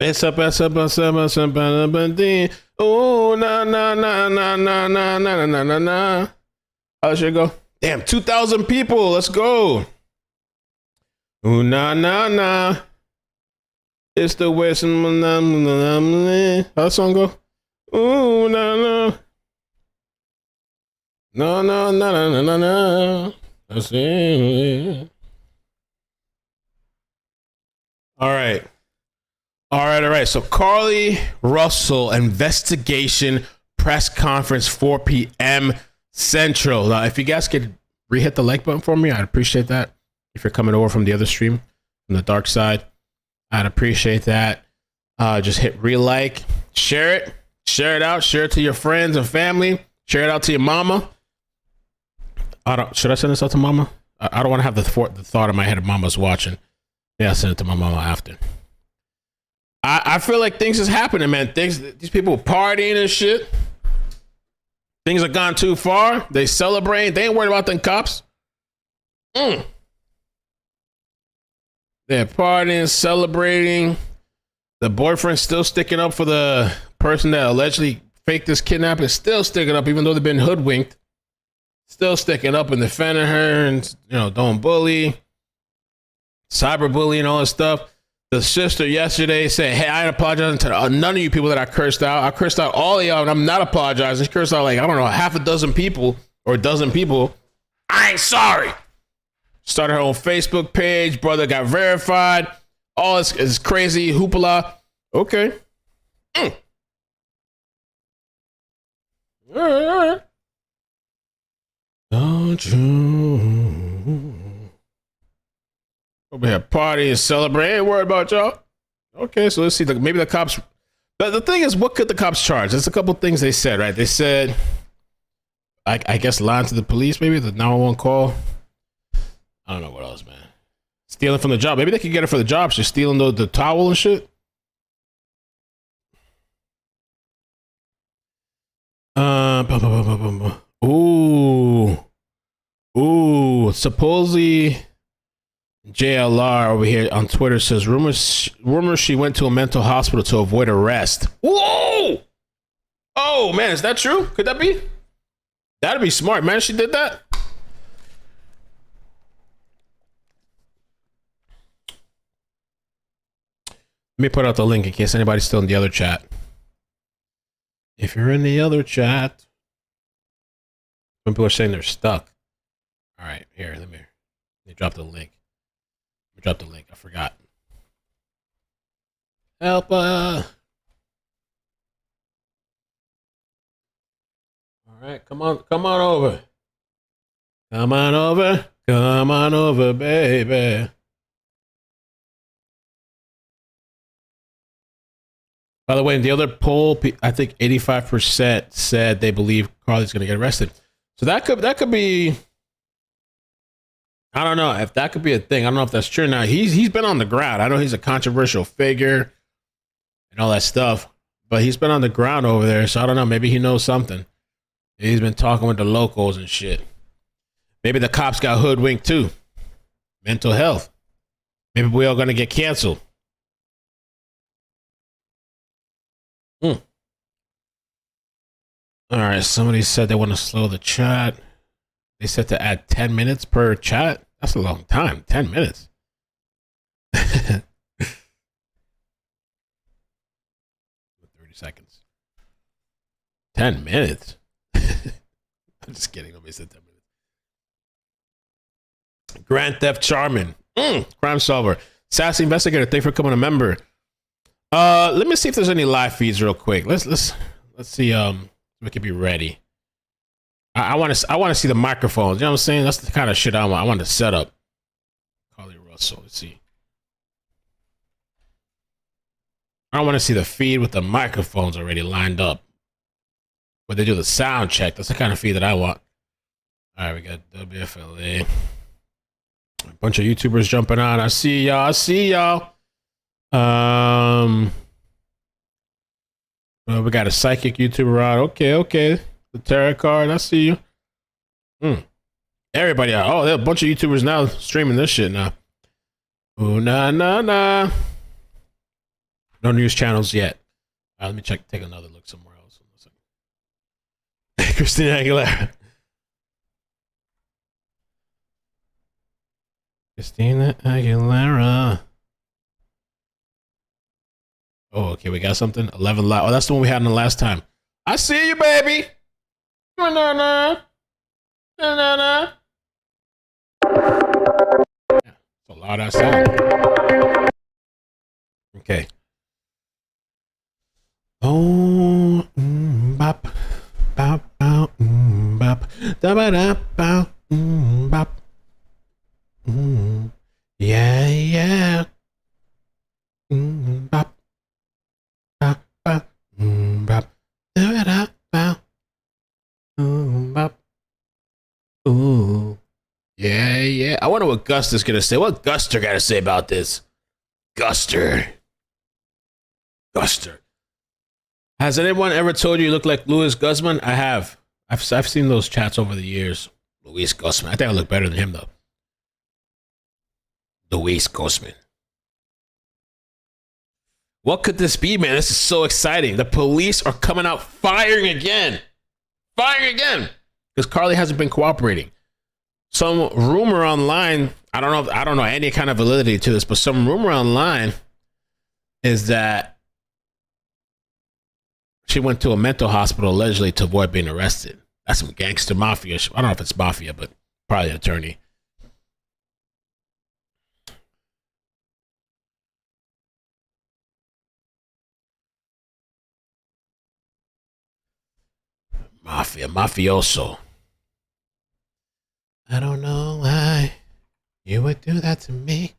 It's up, it's up, it's up, it's up, oh, na, na, na, na, na, na, na, na, na, na. How should it go? Damn, 2,000 people. Let's go. Ooh, na, na, na. It's the West. How's the song go? Ooh, na, na. No, no, no, no, no, no, no. I see. All right. All right. So Carlee Russell investigation press conference 4 p.m. Central. Now, if you guys could re-hit the like button for me, I'd appreciate that. If you're coming over from the other stream, from the dark side, I'd appreciate that. Just hit re-like, share it out, share it to your friends and family, share it out to your mama. Should I send this out to mama? I don't want to have the thought in my head of mama's watching. Yeah, I'll send it to my mama after. I feel like things is happening, man. These people partying and shit. Things have gone too far. They celebrate. They ain't worried about them cops. They're partying, celebrating. The boyfriend's still sticking up for the person that allegedly faked this kidnapping. Still sticking up, even though they've been hoodwinked. Still sticking up and defending her, and don't bully, cyberbullying, and all this stuff. The sister yesterday said, "Hey, I ain't apologizing to none of you people that I cursed out. I cursed out all of y'all, and I'm not apologizing. She cursed out like, I don't know, half a dozen people or a dozen people. I ain't sorry." Started her own Facebook page. Brother got verified. All this crazy hoopla. Okay. All right. Don't you over here party and celebrate? Ain't worried about y'all. Okay, so let's see. Maybe the cops. But the thing is, what could the cops charge? There's a couple things they said, right? They said, I guess, lying to the police, maybe the 911 call. I don't know what else, man. Stealing from the job. Maybe they could get it for the job. Just stealing the towel and shit. Ooh. Supposedly, JLR over here on Twitter says rumors she went to a mental hospital to avoid arrest. Whoa! Oh man, is that true? Could that be? That'd be smart, man. She did that. Let me put out the link in case anybody's still in the other chat. If you're in the other chat, when people are saying they're stuck. All right, here, let me drop the link. Drop the link. I forgot. Help! All right, come on over. Come on over, baby. By the way, in the other poll, I think 85% said they believe Carlee's going to get arrested. So that could be. I don't know if that could be a thing. I don't know if that's true. Now he's been on the ground. I know he's a controversial figure and all that stuff, but he's been on the ground over there. So I don't know. Maybe he knows something. He's been talking with the locals and shit. Maybe the cops got hoodwinked too. Mental health. Maybe we all gonna get canceled. All right. Somebody said they want to slow the chat. They said to add 10 minutes per chat. That's a long time. 10 minutes. 30 seconds. 10 minutes. I'm just kidding. Nobody said 10 minutes. Grand Theft Charmin. Crime solver. Sassy investigator. Thanks for becoming a member. Let me see if there's any live feeds real quick. Let's see. We could be ready. I want to see the microphones. You know what I'm saying? That's the kind of shit I want. I want to set up. Carlee Russell. Let's see. I want to see the feed with the microphones already lined up. Where they do the sound check. That's the kind of feed that I want. All right, we got WFLA. A bunch of YouTubers jumping on. I see y'all. We got a psychic YouTuber on. Okay. The tarot card. I see you. Everybody out. Oh, there are a bunch of YouTubers now streaming this shit now. Ooh, nah. No news channels yet. All right, let me take another look somewhere else. Christina Aguilera. Christina Aguilera. Oh, okay, we got something. 11 live. Oh, that's the one we had in the last time. I see you, baby. Na-na-na. Na-na-na. Yeah, that's a lot I said. Okay. Oh, bop, bop, bop, bop, da ba da, bop, bop. Yeah, yeah. Bop, bop, bop, bop, da ba da, bop, bop. Ooh, yeah, yeah. I wonder what Guster's gonna say. What Guster got to say about this? Guster. Has anyone ever told you look like Louis Guzman? I have. I've seen those chats over the years. Louis Guzman. I think I look better than him though. Louis Guzman. What could this be, man? This is so exciting. The police are coming out firing again. Firing again. Because Carlee hasn't been cooperating. Some rumor online, I don't know any kind of validity to this, but some rumor online is that she went to a mental hospital allegedly to avoid being arrested. That's some gangster mafia. I don't know if it's mafia, but probably an attorney. Mafioso. I don't know why you would do that to me.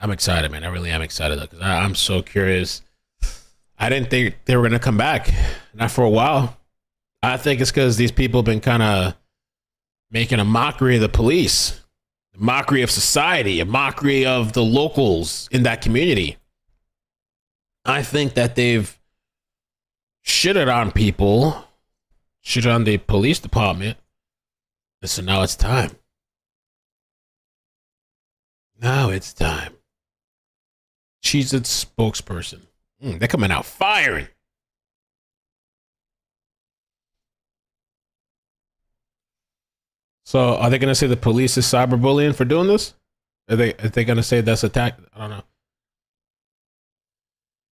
I'm excited, man. I really am excited because I'm so curious. I didn't think they were going to come back. Not for a while. I think it's because these people have been kind of making a mockery of the police, a mockery of society, a mockery of the locals in that community. I think that they've shitted on people, shitted on the police department. And so now it's time. Now it's time. She's a spokesperson. They're coming out firing. So are they going to say the police is cyberbullying for doing this? Are they going to say that's attack? I don't know.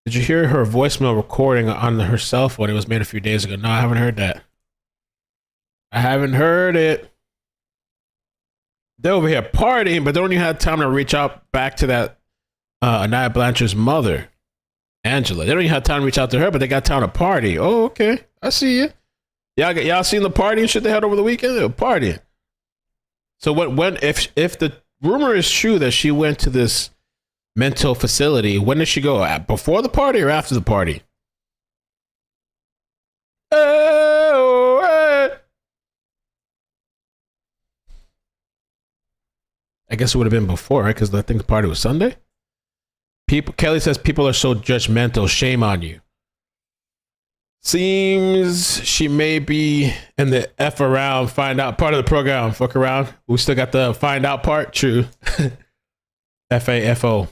Did you hear her voicemail recording on her cell phone? It was made a few days ago. No, I haven't heard that. I haven't heard it. They're over here partying, but they don't even have time to reach out back to that Anaya Blanchard's mother, Angela. They don't even have time to reach out to her, but they got time to party. Oh, okay. I see you. Y'all seen the party and shit they had over the weekend? They were partying. So if the rumor is true that she went to this mental facility, when did she go? Before the party or after the party? I guess it would have been before, right? Because I think the party was Sunday. Kelly says people are so judgmental. Shame on you. Seems she may be in the F around, find out part of the program. Fuck around. We still got the find out part. True. FAFO.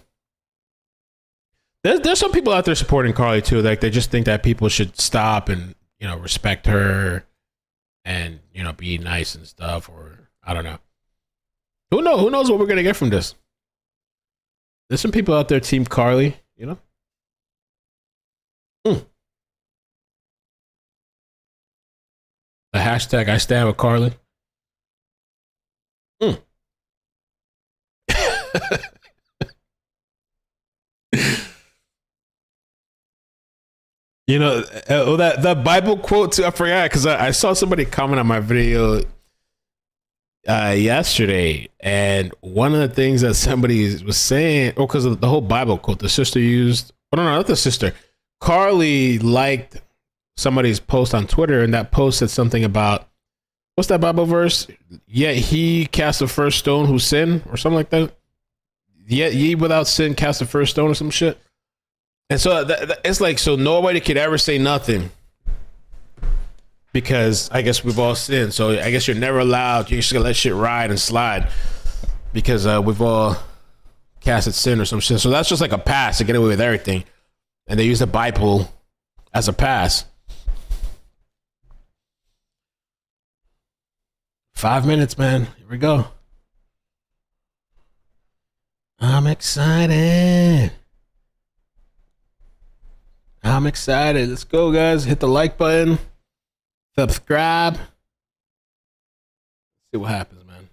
There's some people out there supporting Carlee too. Like they just think that people should stop and respect her and be nice and stuff. Or I don't know. Who knows what we're gonna get from this? There's some people out there, Team Carlee. The hashtag I stand with Carlee. That Bible quote too, I forgot because I saw somebody comment on my video yesterday, and one of the things that somebody was saying, because of the whole Bible quote the sister used, no, not the sister, Carlee liked somebody's post on Twitter, and that post said something about, what's that Bible verse? Yeah, he cast the first stone who sinned, or something like that. Yet ye without sin cast the first stone, or some shit. And so it's like, so nobody could ever say nothing because I guess we've all sinned. So I guess you're never allowed. You're just gonna let shit ride and slide because we've all casted sin or some shit. So that's just like a pass to get away with everything. And they use the Bible as a pass. 5 minutes, man. Here we go. I'm excited. I'm excited. Let's go, guys. Hit the like button. Subscribe. See what happens, man.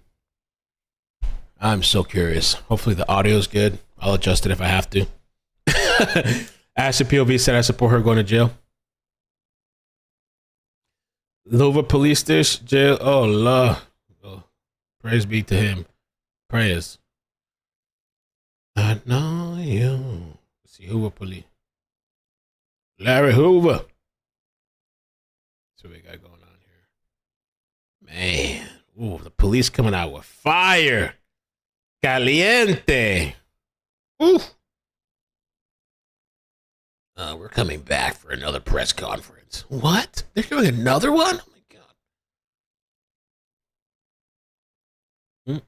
I'm so curious. Hopefully the audio is good. I'll adjust it if I have to. Ashley POV said I support her going to jail. Hoover police dish jail. Oh, Lord. Oh, praise be to him. Prayers. I know you. Let's see, Hoover police. Larry Hoover. That's what we got going on here. Man. Ooh, the police coming out with fire. Caliente. Ooh. We're coming back for another press conference. What? They're doing another one? Oh, my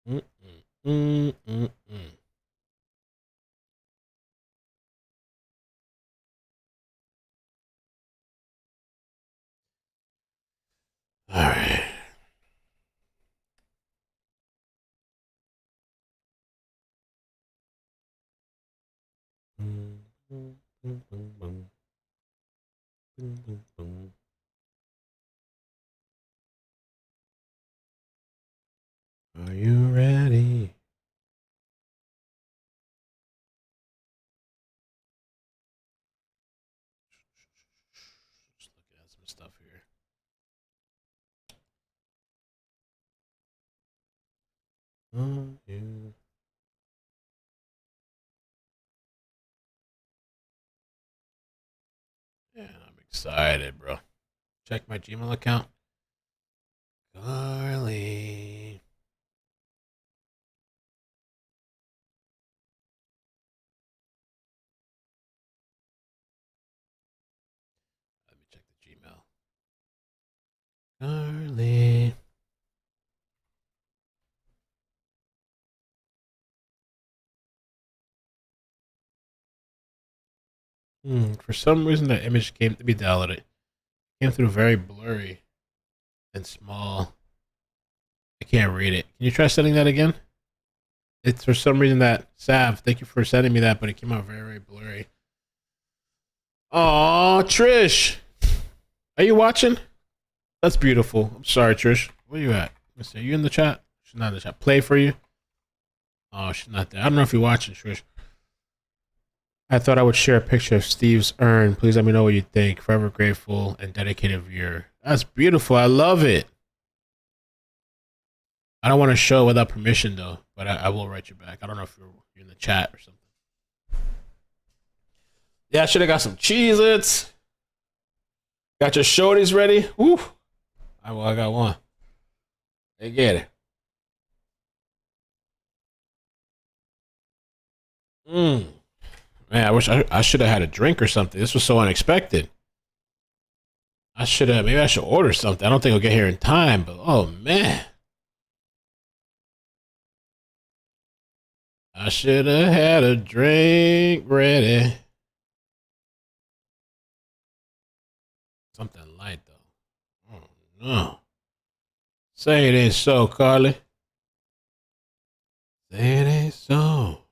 God. All right. Are you ready? Just looking at some stuff here. Yeah. Yeah, I'm excited, bro. Check my Gmail account. Carlee. Let me check the Gmail. Carlee. For some reason, that image came to be downloaded. It came through very blurry and small. I can't read it. Can you try sending that again? It's for some reason that Sav, thank you for sending me that, but it came out very, very blurry. Oh, Trish. Are you watching? That's beautiful. I'm sorry, Trish. Where you at? Mister, are you in the chat? She's not in the chat. Play for you. Oh, she's not there. I don't know if you're watching, Trish. I thought I would share a picture of Steve's urn. Please let me know what you think. Forever grateful and dedicated viewer. That's beautiful. I love it. I don't want to show without permission, though, but I will write you back. I don't know if you're in the chat or something. Yeah, I should have got some Cheez-Its. Got your shorties ready? Woo. I got one. They get it. Man, I wish I should have had a drink or something. This was so unexpected. Maybe I should order something. I don't think I'll get here in time, but oh man. I should have had a drink ready. Something light though. Oh no. Say it ain't so, Carlee. Say it ain't so.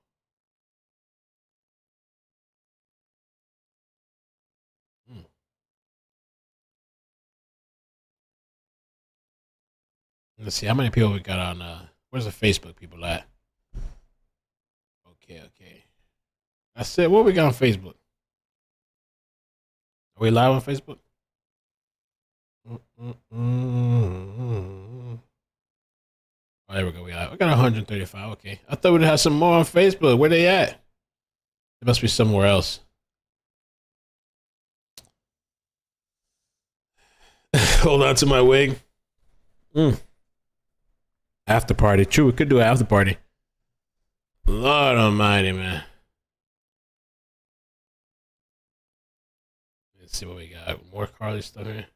Let's see how many people we got on. Where's the Facebook people at? Okay. That's it. What we got on Facebook? Are we live on Facebook? Oh, there we go. We got 135. Okay. I thought we'd have some more on Facebook. Where they at? They must be somewhere else. Hold on to my wig. After party. True, we could do an after party. Lord almighty, man. Let's see what we got. More Carlee stuff here.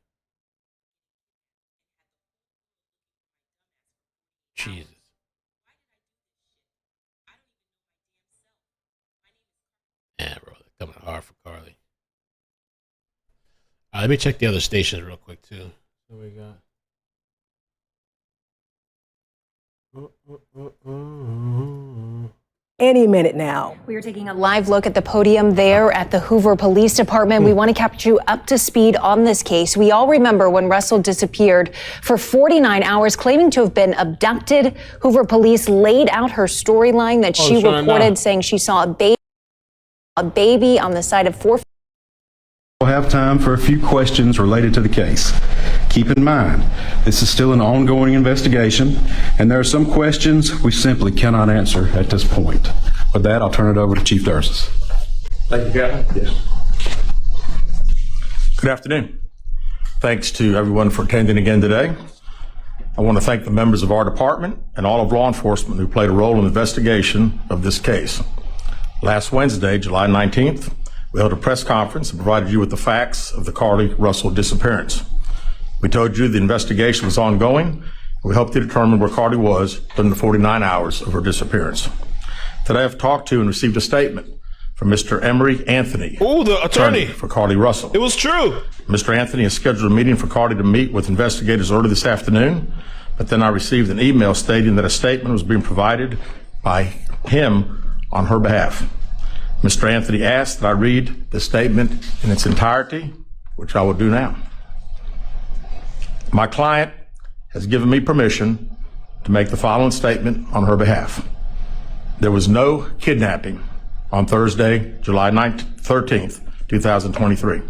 Let me check the other stations real quick too. What we got? Any minute now. We are taking a live look at the podium there at the Hoover Police Department. We want to capture you up to speed on this case. We all remember when Russell disappeared for 49 hours, claiming to have been abducted. Hoover police laid out her storyline that she reported, saying she saw a baby on the side of 4. We'll have time for a few questions related to the case. Keep in mind, this is still an ongoing investigation, and there are some questions we simply cannot answer at this point. With that, I'll turn it over to Chief Dursis. Thank you, Captain. Yes. Good afternoon. Thanks to everyone for attending again today. I want to thank the members of our department and all of law enforcement who played a role in the investigation of this case. Last Wednesday, July 19th, we held a press conference and provided you with the facts of the Carlee Russell disappearance. We told you the investigation was ongoing. We hoped to determine where Carlee was during the 49 hours of her disappearance. Today I've talked to and received a statement from Mr. Emery Anthony. Oh, the attorney for Carlee Russell. It was true. Mr. Anthony has scheduled a meeting for Carlee to meet with investigators early this afternoon, but then I received an email stating that a statement was being provided by him on her behalf. Mr. Anthony asked that I read the statement in its entirety, which I will do now. My client has given me permission to make the following statement on her behalf. There was no kidnapping on Thursday, July 13th, 2023.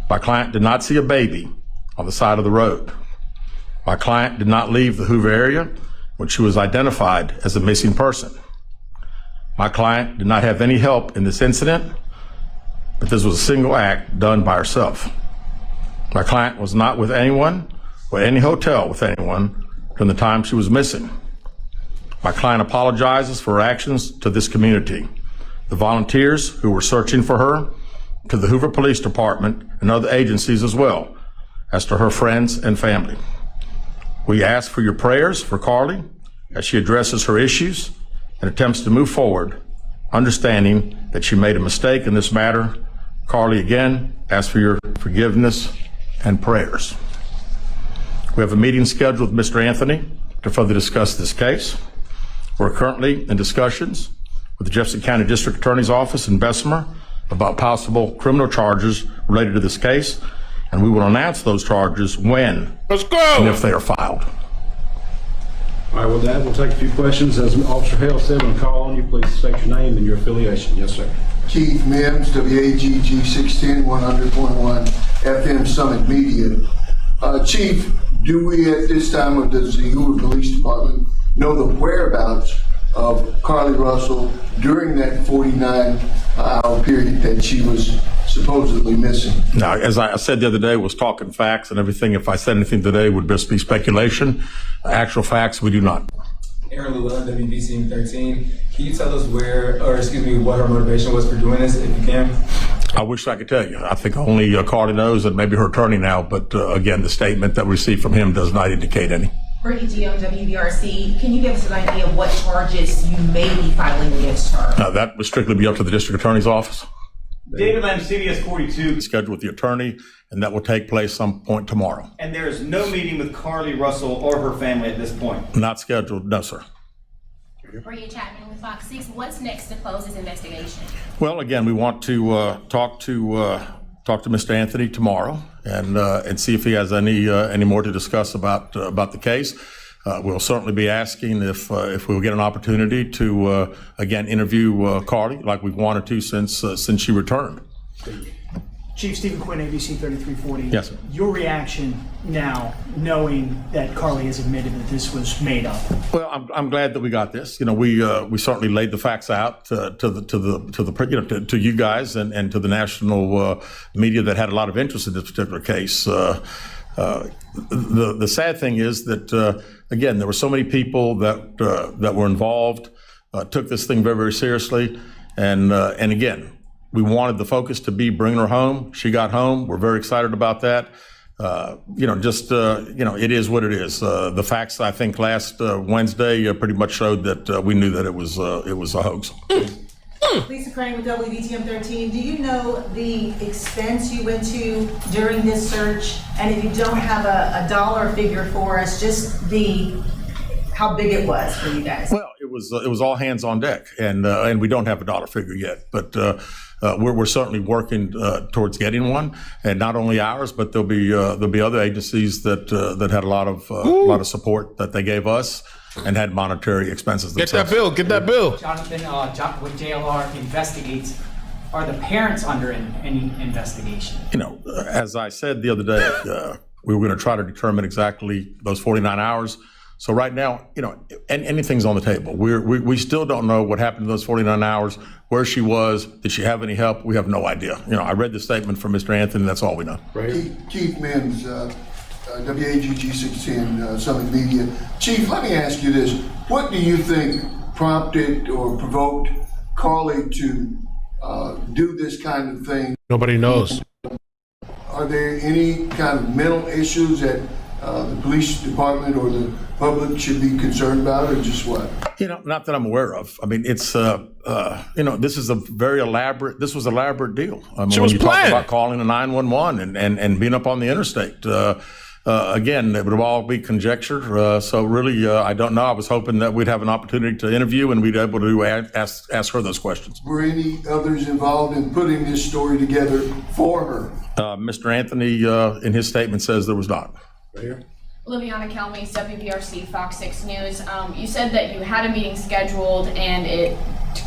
My client did not see a baby on the side of the road. My client did not leave the Hoover area when she was identified as a missing person. My client did not have any help in this incident, but this was a single act done by herself. My client was not with anyone or any hotel with anyone during the time she was missing. My client apologizes for her actions to this community, the volunteers who were searching for her, to the Hoover Police Department and other agencies as well, as to her friends and family. We ask for your prayers for Carlee as she addresses her issues and attempts to move forward, understanding that she made a mistake in this matter. Carlee, again, asks for your forgiveness and prayers. We have a meeting scheduled with Mr. Anthony to further discuss this case. We're currently in discussions with the Jefferson County District Attorney's Office in Bessemer about possible criminal charges related to this case, and we will announce those charges when and if they are filed. All right, with that, we'll take a few questions. As Officer Hale said, when I call on you, please state your name and your affiliation. Yes, sir. Keith Mims, WAGG 610 100.1 FM Summit Media. Chief, do we at this time, or does the Hoover Police Department know the whereabouts of Carlee Russell during that 49-hour period that she was supposedly missing? Now, as I said the other day, was talking facts and everything. If I said anything today, would just be speculation. Actual facts, we do not. Aaron Llewellyn, WBC 13. Can you tell us what her motivation was for doing this, if you can? I wish I could tell you. I think only Carlee knows, and maybe her attorney now, but again, the statement that we received from him does not indicate any. Brittany Gio, WBRC, can you give us an idea of what charges you may be filing against her? That would strictly be up to the district attorney's office. David Lamb, CBS 42. Scheduled with the attorney, and that will take place some point tomorrow. And there is no meeting with Carlee Russell or her family at this point? Not scheduled, no, sir. Brian Chapman with Fox 6. What's next to close this investigation? Well, again, we want to talk to Mr. Anthony tomorrow and see if he has any more to discuss about the case. We'll certainly be asking if we'll get an opportunity to again interview Carlee like we've wanted to since she returned. Chief Stephen Quinn, ABC 3340. Yes, sir. Your reaction now, knowing that Carlee has admitted that this was made up? Well, I'm glad that we got this. You know, we certainly laid the facts out to you guys and to the national media that had a lot of interest in this particular case. The sad thing is that again, there were so many people that were involved, took this thing very, very seriously, and again, we wanted the focus to be bringing her home. She got home. We're very excited about that. It is what it is. The facts, I think, last Wednesday pretty much showed that we knew that it was a hoax. Lisa Crane with WBTM 13. Do you know the expense you went to during this search? And if you don't have a dollar figure for us, just how big it was for you guys? Well, it was all hands on deck, and we don't have a dollar figure yet, but we're certainly working towards getting one, and not only ours, but there'll be other agencies that had a lot of support that they gave us and had monetary expenses themselves. Get that bill. Jonathan, when JLR investigates, are the parents under any investigation? As I said the other day, we were going to try to determine exactly those 49 hours. So right now, anything's on the table. We still don't know what happened to those 49 hours, where she was, did she have any help? We have no idea. I read the statement from Mr. Anthony, that's all we know. Keith Mims, WAGG 610 Summit Media. Chief, let me ask you this. What do you think prompted or provoked Carlee to do this kind of thing? Nobody knows. Are there any kind of mental issues that the police department or the public should be concerned about, or just what? Not that I'm aware of. I mean, it's this is a very elaborate. This was an elaborate deal. I mean, when you talk about calling a 911 and being up on the interstate, again, it would all be conjecture. So really, I don't know. I was hoping that we'd have an opportunity to interview and we'd be able to ask her those questions. Were any others involved in putting this story together for her? Mr. Anthony, in his statement, says there was not. Right here. Liviana Kelmes, WBRC, Fox 6 News. You said that you had a meeting scheduled and it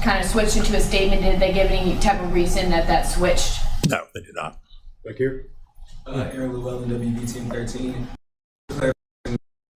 kind of switched into a statement. Did they give any type of reason that switched? No, they did not. Back here. Aaron Llewellyn, WBTM 13.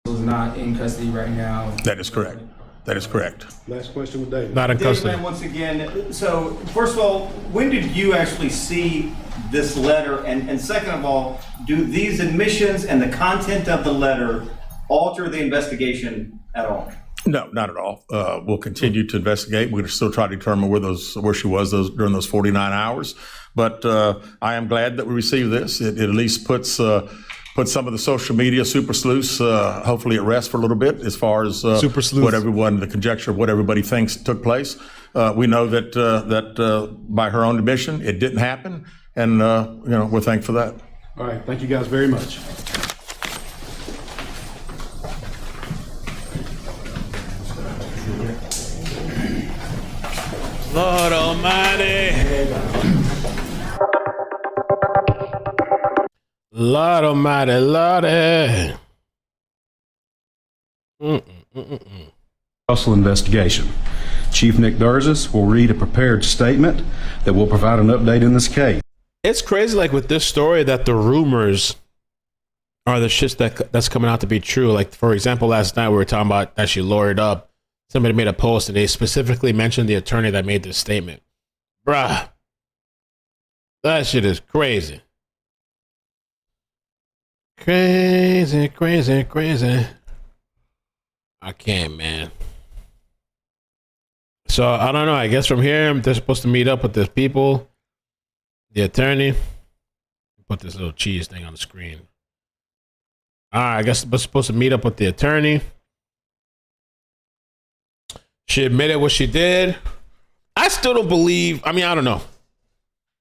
Was not in custody right now. That is correct. That is correct. Last question with David. Not in custody. David, once again, so first of all, when did you actually see this letter? And second of all, do these admissions and the content of the letter alter the investigation at all? No, not at all. We'll continue to investigate. We're going to still try to determine where she was during those 49 hours. But I am glad that we received this. It at least puts some of the social media super sleuths hopefully at rest for a little bit as far as the conjecture of what everybody thinks took place. We know that by her own admission, it didn't happen. And, we're thankful for that. All right. Thank you guys very much. Lord Almighty. Lord Almighty, Lordy. Russell investigation. Chief Nick Durzis will read a prepared statement that will provide an update in this case. It's crazy, like with this story, that the rumors are the shits that's coming out to be true. Like, for example, last night we were talking about that she lawyered up. Somebody made a post and they specifically mentioned the attorney that made this statement. Bruh, that shit is crazy. Crazy, crazy, crazy. I can't, man. So, I don't know. I guess from here, they're supposed to meet up with the people, the attorney. Put this little cheese thing on the screen. All right, I guess we're supposed to meet up with the attorney. She admitted what she did. I still don't believe. I mean, I don't know.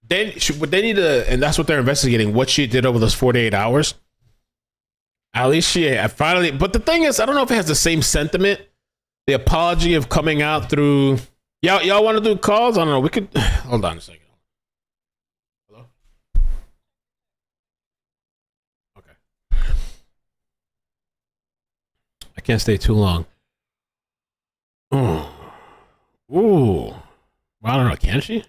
They need to, and that's what they're investigating, what she did over those 48 hours. At least she finally, but the thing is, I don't know if it has the same sentiment. The apology of coming out through, y'all want to do calls? I don't know. We could, hold on a second. Hello? Okay. I can't stay too long. Ooh. Well, I don't know. Can she?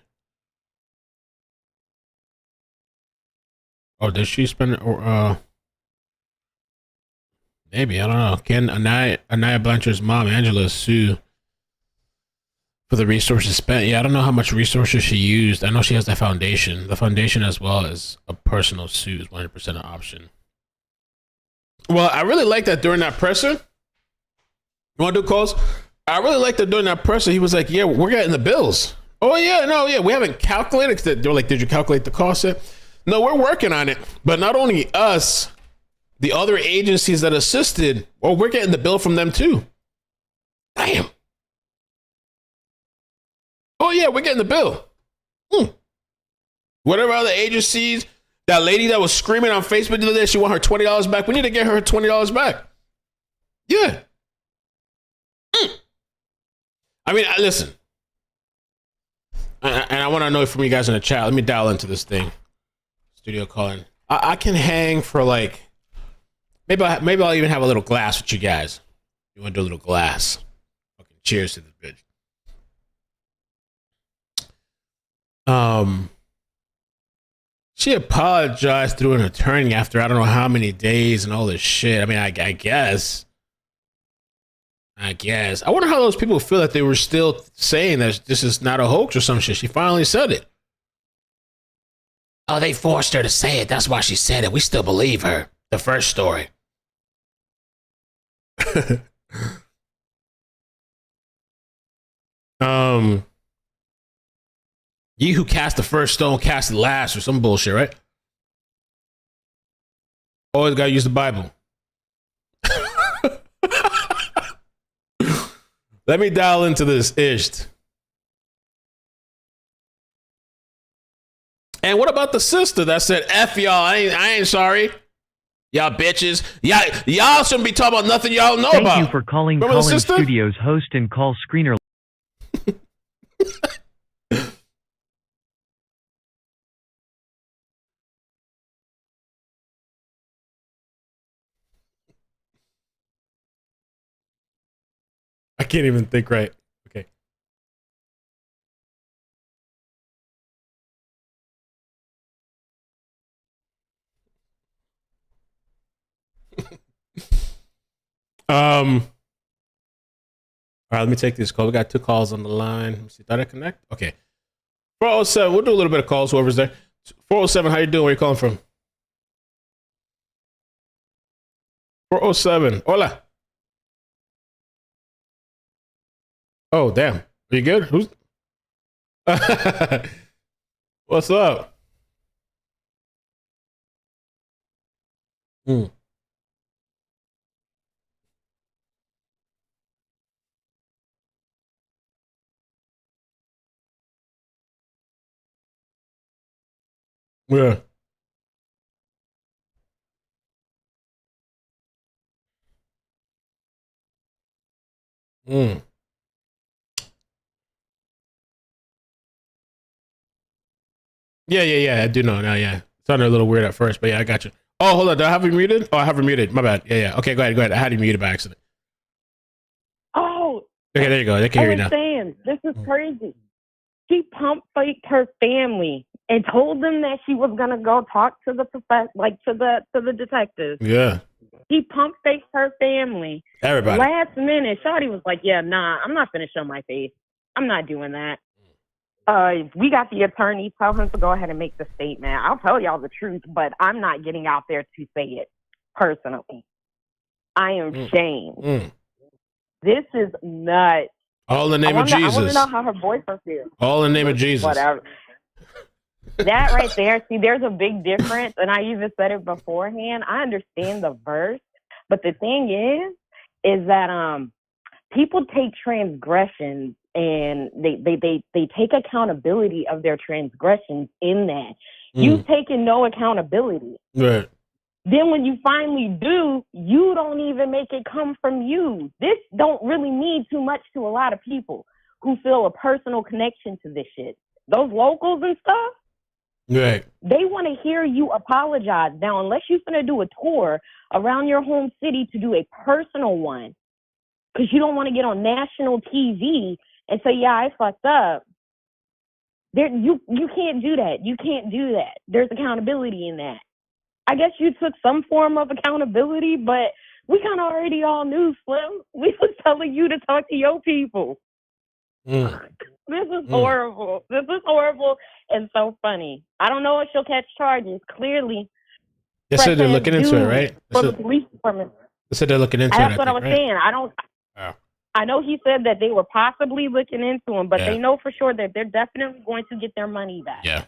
Oh, did she spend maybe, I don't know. Can Anaya Blanchard's mom, Angela, sue for the resources spent? Yeah, I don't know how much resources she used. I know she has the foundation. The foundation as well as a personal suit is 100% an option. Well, I really like that during that presser. You want to do calls? I really liked that during that presser. He was like, yeah, we're getting the bills. Oh, yeah, no, yeah, we haven't calculated. They're like, did you calculate the cost yet? No, we're working on it. But not only us, the other agencies that assisted, well, we're getting the bill from them too. Damn. Oh, yeah, we're getting the bill. Whatever other agencies, that lady that was screaming on Facebook the other day, she want her $20 back. We need to get her $20 back. Yeah. I mean, listen. And I want to know from you guys in the chat. Let me dial into this thing. Studio calling. I can hang for like, maybe I'll even have a little glass with you guys. You want to do a little glass? Okay, cheers to this bitch. She apologized through an attorney after I don't know how many days and all this shit. I mean, I guess. I wonder how those people feel that they were still saying that this is not a hoax or some shit. She finally said it. Oh, they forced her to say it. That's why she said it. We still believe her. The first story. Ye who cast the first stone cast the last, or some bullshit, right? Always gotta use the Bible. Let me dial into this ish. And what about the sister that said, F y'all, I ain't sorry. Y'all bitches. Y'all shouldn't be talking about nothing y'all know about. Thank you for calling Remember Call-In Studios host and call screener. I can't even think right. Okay. All right, let me take this call. We got 2 calls on the line. Let me see. Did I connect? Okay. 407. We'll do a little bit of calls, whoever's there. 407, how you doing? Where you calling from? 407. Hola. Oh, damn. Are you good? Who's? What's up? Hmm. Yeah. Mm. Yeah. I do know now. Yeah. It sounded a little weird at first, but yeah, I got you. Oh, hold on. Do I have you muted? Oh, I have her muted. My bad. Yeah. Okay, go ahead. I had you muted by accident. Oh, Okay, there you go. They can hear you now. saying, this is crazy. She pump faked her family and told them that she was gonna go talk to the to the detectives. Yeah. She pump faked her family. Everybody. Last minute, Shawty was like, "Yeah, nah, I'm not gonna show my face. I'm not doing that." We got the attorney. Tell him to go ahead and make the statement. I'll tell y'all the truth, but I'm not getting out there to say it personally. I am shamed. This is nuts. All in the name of Jesus. I want to know how her boyfriend feels. All in the name of Jesus. Whatever. That right there, see, there's a big difference, and I even said it beforehand. I understand the verse, but the thing is that people take transgressions and they take accountability of their transgressions in that. You've taken no accountability. Right. Then when you finally do, you don't even make it come from you. This don't really mean too much to a lot of people who feel a personal connection to this shit. Those locals and stuff, right? They want to hear you apologize. Now, unless you're going to do a tour around your home city to do a personal one, because you don't want to get on national TV and say, yeah, I fucked up. You can't do that. You can't do that. There's accountability in that. I guess you took some form of accountability, but we kind of already all knew, Slim. We was telling you to talk to your people. This is horrible. This is horrible and so funny. I don't know if she'll catch charges. Clearly, they said they're looking into it, right? For the police department. They said they're looking into it. That's what I was saying. I know he said that they were possibly looking into him, but they know for sure that they're definitely going to get their money back. Yeah.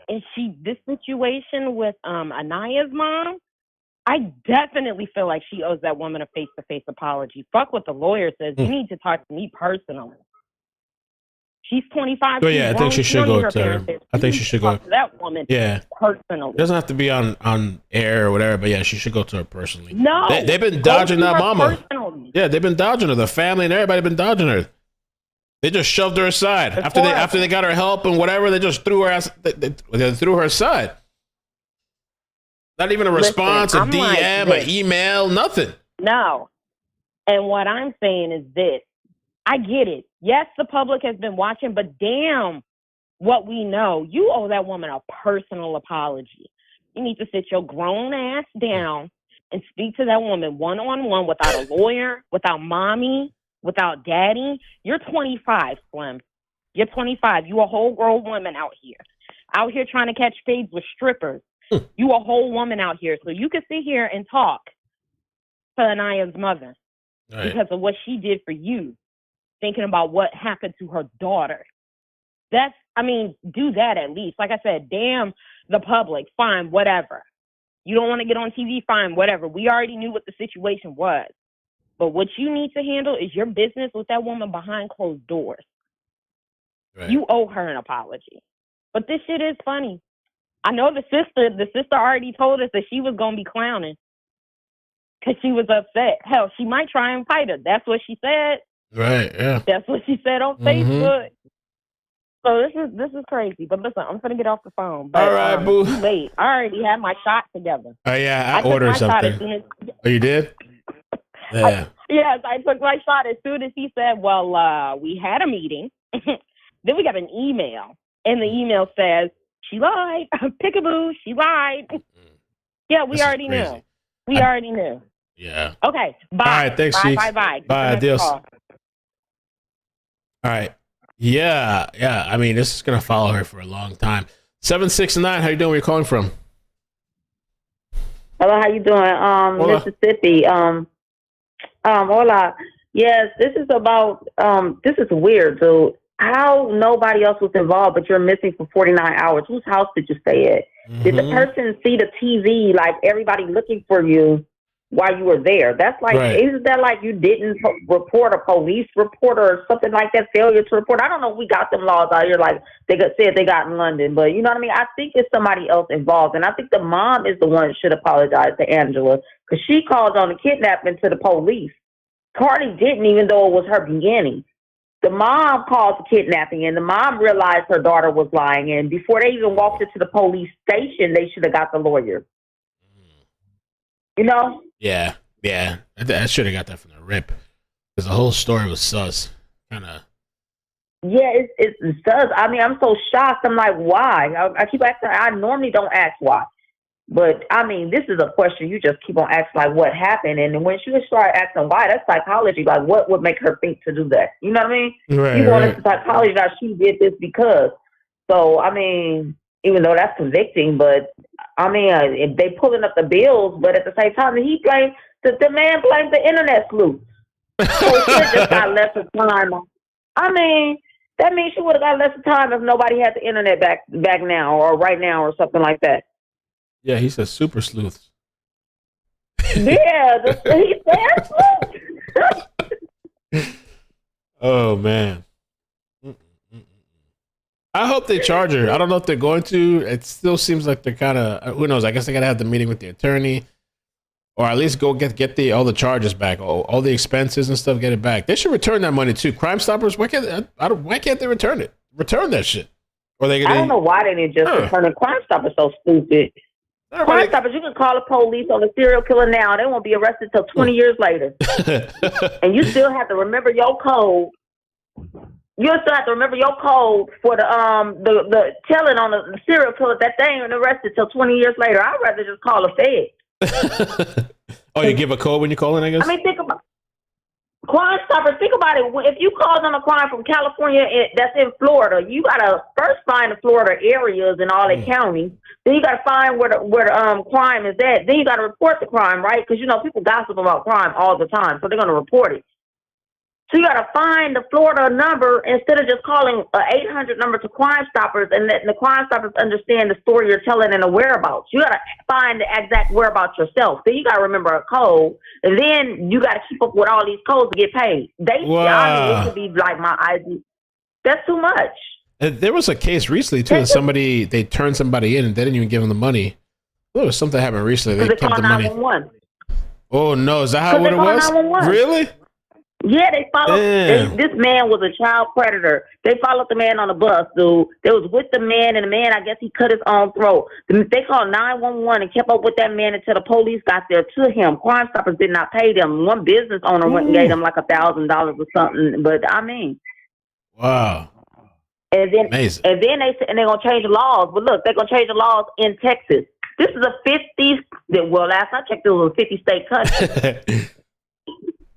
And this situation with Anaya's mom, I definitely feel like she owes that woman a face-to-face apology. Fuck what the lawyer says. You need to talk to me personally. She's 25. But yeah, I think she should go to her. I think she should go to that woman. Yeah. Personally. It doesn't have to be on air or whatever, but yeah, she should go to her personally. No. They've been dodging that mama. Personally. Yeah, they've been dodging her. The family and everybody been dodging her. They just shoved her aside. After they got her help and whatever, they just threw her they threw her aside. Not even a response, a DM, an email, nothing. No. And what I'm saying is this. I get it. Yes, the public has been watching, but damn what we know. You owe that woman a personal apology. You need to sit your grown ass down and speak to that woman one-on-one without a lawyer, without mommy, without daddy. You're 25, Slim. You're 25. You a whole grown woman out here trying to catch fades with strippers. You a whole woman out here. So you can sit here and talk to Anaya's mother because of what she did for you, thinking about what happened to her daughter. Do that at least. Like I said, damn the public, fine, whatever. You don't want to get on TV, fine, whatever. We already knew what the situation was. But what you need to handle is your business with that woman behind closed doors. Right. You owe her an apology. But this shit is funny. I know the sister already told us that she was going to be clowning because she was upset. Hell, she might try and fight her. That's what she said. Right, yeah. That's what she said on Facebook. So this is crazy. But listen, I'm going to get off the phone. But, all right, boo. Too late. I already had my shot together. Oh, yeah, I ordered something. Oh, you did? Yeah. Yes, I took my shot as soon as he said, well, we had a meeting. Then we got an email. And the email says, she lied. Pickaboo, she lied. Yeah, we already knew. We already knew. Yeah. Okay, bye. All right, thanks, Cheeks. Bye. Bye, adios. All right. Yeah. I mean, this is going to follow her for a long time. 769, how you doing? Where you calling from? Hello, how you doing? Mississippi. Hola. Yes, this is about, this is weird, dude. How nobody else was involved, but you're missing for 49 hours. Whose house did you stay at? Did the person see the TV, like everybody looking for you while you were there? That's like, isn't that like you didn't report a police report or something like that, failure to report? I don't know if we got them laws out here like said they got in London, but you know what I mean? I think it's somebody else involved, and I think the mom is the one that should apologize to Angela because she called on the kidnapping to the police. Carlee didn't, even though it was her beginning. The mom called the kidnapping, and the mom realized her daughter was lying. And before they even walked into the police station, they should have got the lawyer. You know? Yeah. I should have got that from the rip because the whole story was sus. Kind of. Yeah, it sus. I mean, I'm so shocked. I'm like, why? I keep asking. I normally don't ask why. But, I mean, this is a question you just keep on asking, like, what happened? And when she started asking why, that's psychology. Like, what would make her think to do that? You know what I mean? You go into psychology, now she did this because. So, I mean, even though that's convicting, but, I mean, if they pulling up the bills, but at the same time, the man blames the internet sleuth. So she just got less of time. I mean, that means she would have got less of time if nobody had the internet back now or right now or something like that. Yeah, he says super sleuths. Yeah, he said sleuths. Oh, man. I hope they charge her. I don't know if they're going to. It still seems like they're kind of, who knows? I guess they got to have the meeting with the attorney or at least go get all the charges back, all the expenses and stuff, get it back. They should return that money too. Crime Stoppers, why can't they return it? Return that shit. Or I don't know why they didn't just return it. Crime Stoppers so stupid. Crime Stoppers, you can call the police on a serial killer now. They won't be arrested until 20 years later. And you still have to remember your code. You still have to remember your code for the telling on the serial killer that they ain't arrested till 20 years later. I'd rather just call a Fed. Oh, you give a code when you call in, I guess? I mean, think about Crime Stoppers. Think about it. If you call on a crime from California that's in Florida, you gotta first find the Florida areas and all the counties. Then you gotta find where the crime is at. Then you gotta report the crime, right? Because you know people gossip about crime all the time, so they're gonna report it. So you gotta find the Florida number instead of just calling an 800 number to Crime Stoppers and letting the Crime Stoppers understand the story you're telling and the whereabouts. You gotta find the exact whereabouts yourself. Then you gotta remember a code, and then you gotta keep up with all these codes to get paid. I mean, it could be like my ID. That's too much. There was a case recently too. That they turned somebody in and they didn't even give them the money. There was something happened recently. They kept the money. Oh no, is that how what it was? Really? Yeah, they followed. This man was a child predator. They followed the man on the bus, dude. They was with the man, and the man, I guess he cut his own throat. They called 911 and kept up with that man until the police got there to him. Crime Stoppers did not pay them. One business owner went and gave them like $1,000 or something. But I mean, wow. And then, amazing. And then they're gonna change the laws. But look, they're gonna change the laws in Texas. This is a 50. Well, last I checked, it was a 50-state country.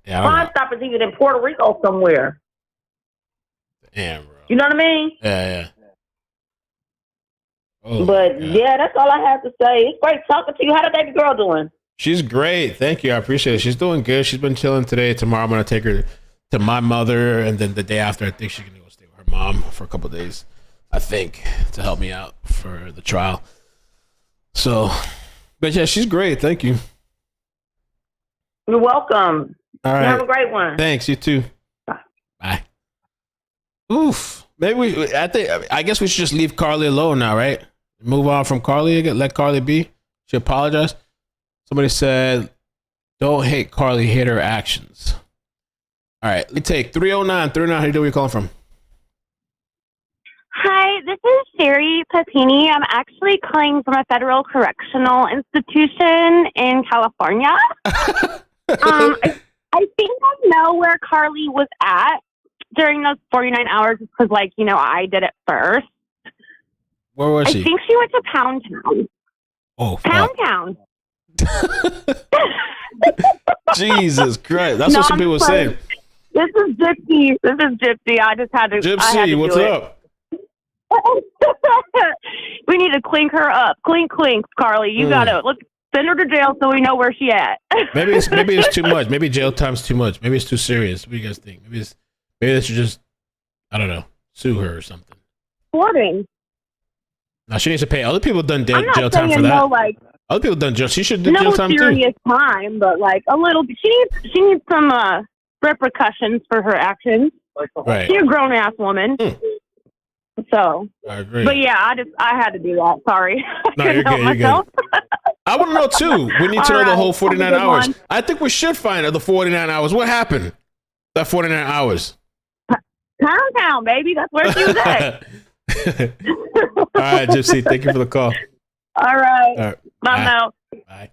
Yeah, Crime Stoppers even in Puerto Rico somewhere. Damn, bro. You know what I mean? Yeah. Oh, but yeah, that's all I have to say. It's great talking to you. How the baby girl doing? She's great. Thank you. I appreciate it. She's doing good. She's been chilling today. Tomorrow I'm gonna take her to my mother, and then the day after I think she's gonna go stay with her mom for a couple of days. I think to help me out for the trial. So, but yeah, she's great. Thank you. You're welcome. All right. Have a great one. Thanks. You too. Bye. Oof. Maybe I guess we should just leave Carlee alone now, right? Move on from Carlee again. Let Carlee be. She apologized. Somebody said, "Don't hate Carlee. Hate her actions." All right. Let me take 309. 309. How you doing? Where you calling from? Hi, this is Sherry Papini. I'm actually calling from a federal correctional institution in California. I think I know where Carlee was at during those 49 hours because, I did it first. Where was she? I think she went to Pound Town. Oh, Pound Town. Jesus Christ. That's what some people were saying. This is Gypsy. I just had to. Gypsy, what's up? We need to clink her up. Clink, Carlee. You gotta send her to jail so we know where she at. maybe it's too much. Maybe jail time's too much. Maybe it's too serious. What do you guys think? Maybe they should just, I don't know, sue her or something. Boarding. No, she needs to pay. Other people have done jail I'm not time for saying that. No, other people have done jail. She should do jail time too. No serious time, but a little. She needs some repercussions for her actions. Right. She's a grown ass woman. So, I agree. But yeah, I had to do that. Sorry. No, you're good. You're good. I want to know too. We need to know the whole 49 hours. I think we should find out the 49 hours. What happened? That 49 hours. Pound Town, baby. That's where she was at. All right, Gypsy. Thank you for the call. All right. All right. Bye now. Bye.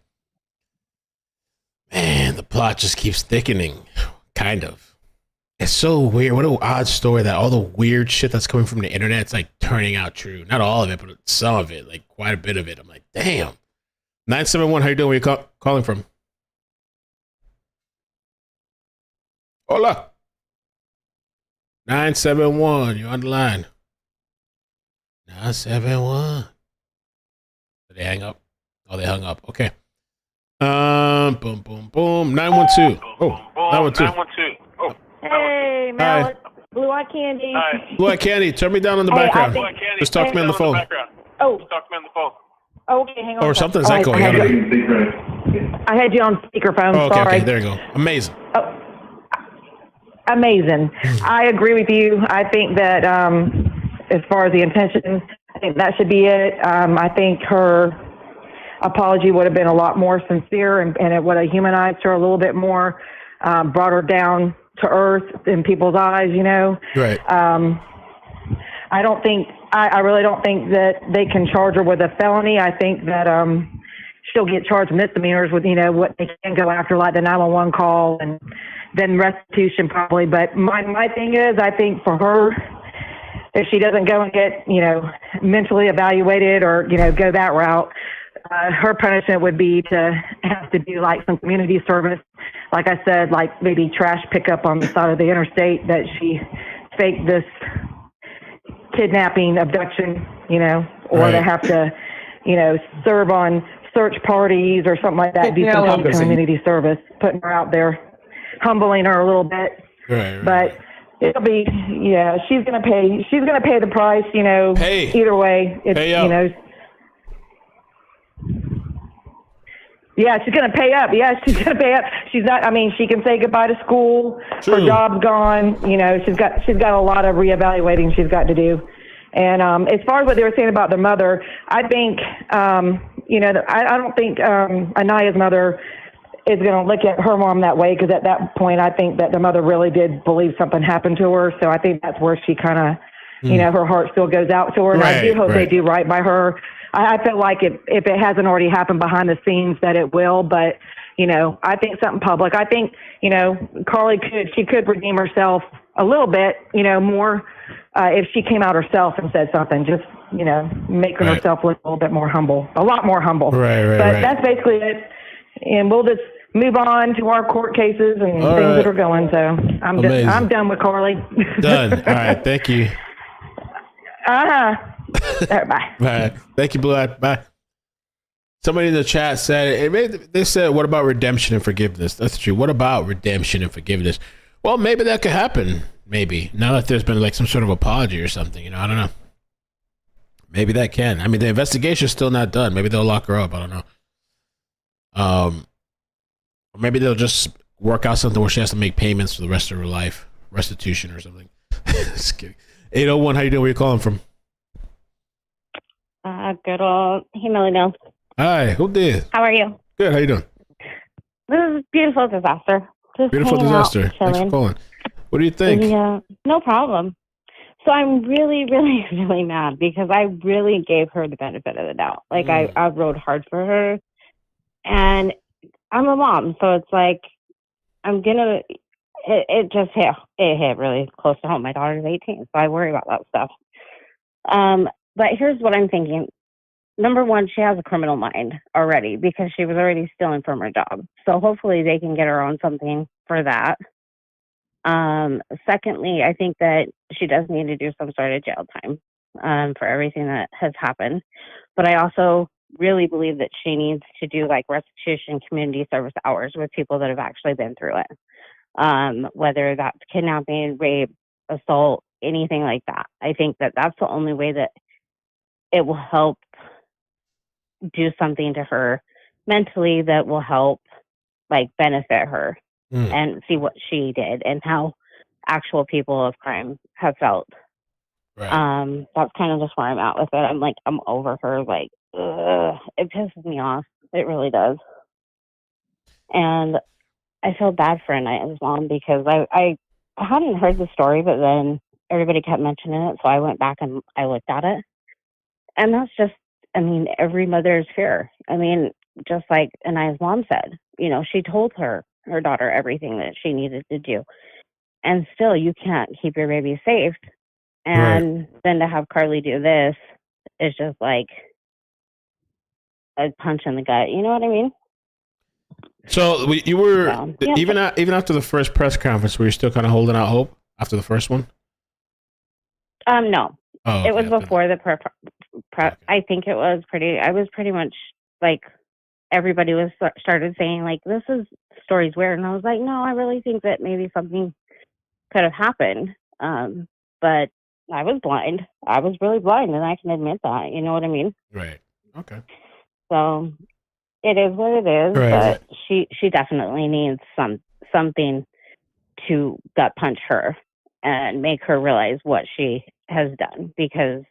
Man, the plot just keeps thickening. Kind of. It's so weird. What an odd story that all the weird shit that's coming from the internet is turning out true. Not all of it, but some of it, quite a bit of it. I'm like, damn. 971, how you doing? Where you calling from? Hola. 971, you're on the line. 971. Did they hang up? Oh, they hung up. Okay. Boom, boom, boom. 912. Oh, 912. Hey, Mel, it's Blue Eye Candy. Hi. Blue Eye Candy, turn me down on the background. Just talk to me on the phone. Oh. Just talk to me on the phone. Okay, hang on. Or something's echoing. I had you on speakerphone. Oh, okay, sorry. okay, there you go. Amazing. Oh, amazing. I agree with you. I think that as far as the intentions, I think that should be it. I think her apology would have been a lot more sincere and it would have humanized her a little bit more, brought her down to earth in people's eyes, Right. I really don't think that they can charge her with a felony. I think that she'll get charged misdemeanors with, what they can go after, like the 911 call and then restitution probably. But my thing is, I think for her, if she doesn't go and get, mentally evaluated or, go that route, her punishment would be to have to do some community service. Like I said, maybe trash pickup on the side of the interstate that she faked this kidnapping, abduction, or Right. they have to, serve on search parties or something like that, do some type of community service, putting her out there, humbling her a little bit. Right. But it'll be, she's going to pay the price, Hey. either way. It's, Hey, yo. Yeah, she's going to pay up. Yeah, she's going to pay up. She's not, I mean, she can say goodbye to school. True. Her job's gone. You know, she's got a lot of reevaluating she's got to do. And as far as what they were saying about the mother, I think, you know, I don't think Anaya's mother is going to look at her mom that way, because at that point, I think that the mother really did believe something happened to her. So I think that's where she kind of, you know, her heart still goes out to her. And I do hope they do right by her. I feel like if it hasn't already happened behind the scenes, that it will. But, you know, I think something public. I think, you know, Carlee could redeem herself a little bit, you know, more if she came out herself and said something, just, you know, making herself look a little bit more humble, a lot more humble. But that's basically it. And we'll just move on to our court cases and things that are going. So I'm done with Carlee. Done. All right. Thank you. All right, bye. Bye. Thank you, Blue Eye. Bye. Somebody in the chat said, they said, what about redemption and forgiveness? That's true. What about redemption and forgiveness? Well, maybe that could happen. Maybe. Now that there's been like some sort of apology or something, you know, I don't know. Maybe that can. I mean, the investigation's still not done. Maybe they'll lock her up. I don't know. Or maybe they'll just work out something where she has to make payments for the rest of her life. Restitution or something. Just kidding. 801, how you doing? Where you calling from? Good old Himeliano. Hi, who did? How are you? Good, how you doing? This is beautiful disaster. Just Beautiful hanging out, disaster. Thanks for chilling. calling. What do you think? Yeah, no problem. So I'm really, really, really mad because I really gave her the benefit of the doubt. Like I rode hard for her, and I'm a mom, so it's like it just hit really close to home. My daughter's 18, so I worry about that stuff. But here's what I'm thinking. Number one, she has a criminal mind already because she was already stealing from her job. So hopefully they can get her on something for that. Secondly, I think that she does need to do some sort of jail time for everything that has happened. But I also really believe that she needs to do like restitution community service hours with people that have actually been through it. Whether that's kidnapping, rape, assault, anything like that. I think that that's the only way that it will help do something to her mentally that will help like benefit her and see what she did and how actual people of crime have felt. Right. That's kind of just where I'm at with it. I'm over her. Like, it pisses me off. It really does. And I feel bad for Anaya's mom because I hadn't heard the story, but then everybody kept mentioning it. So I went back and I looked at it. And that's just, I mean, every mother's fear. I mean, just like Anaya's mom said, you know, she told her daughter everything that she needed to do. And still, you can't keep your baby safe. And then to have Carlee do this is just like a punch in the gut. You know what I mean? So you were, even after the first press conference, were you still kind of holding out hope after the first one? No. Oh, okay. It was before the prep. I think it was I was pretty much like, everybody was started saying like, this story's weird. And I was like, no, I really think that maybe something could have happened. But I was blind. I was really blind, and I can admit that. You know what I mean? Right. Okay. So it is what it is. Right. But she definitely needs something to gut punch her and make her realize what she has done, because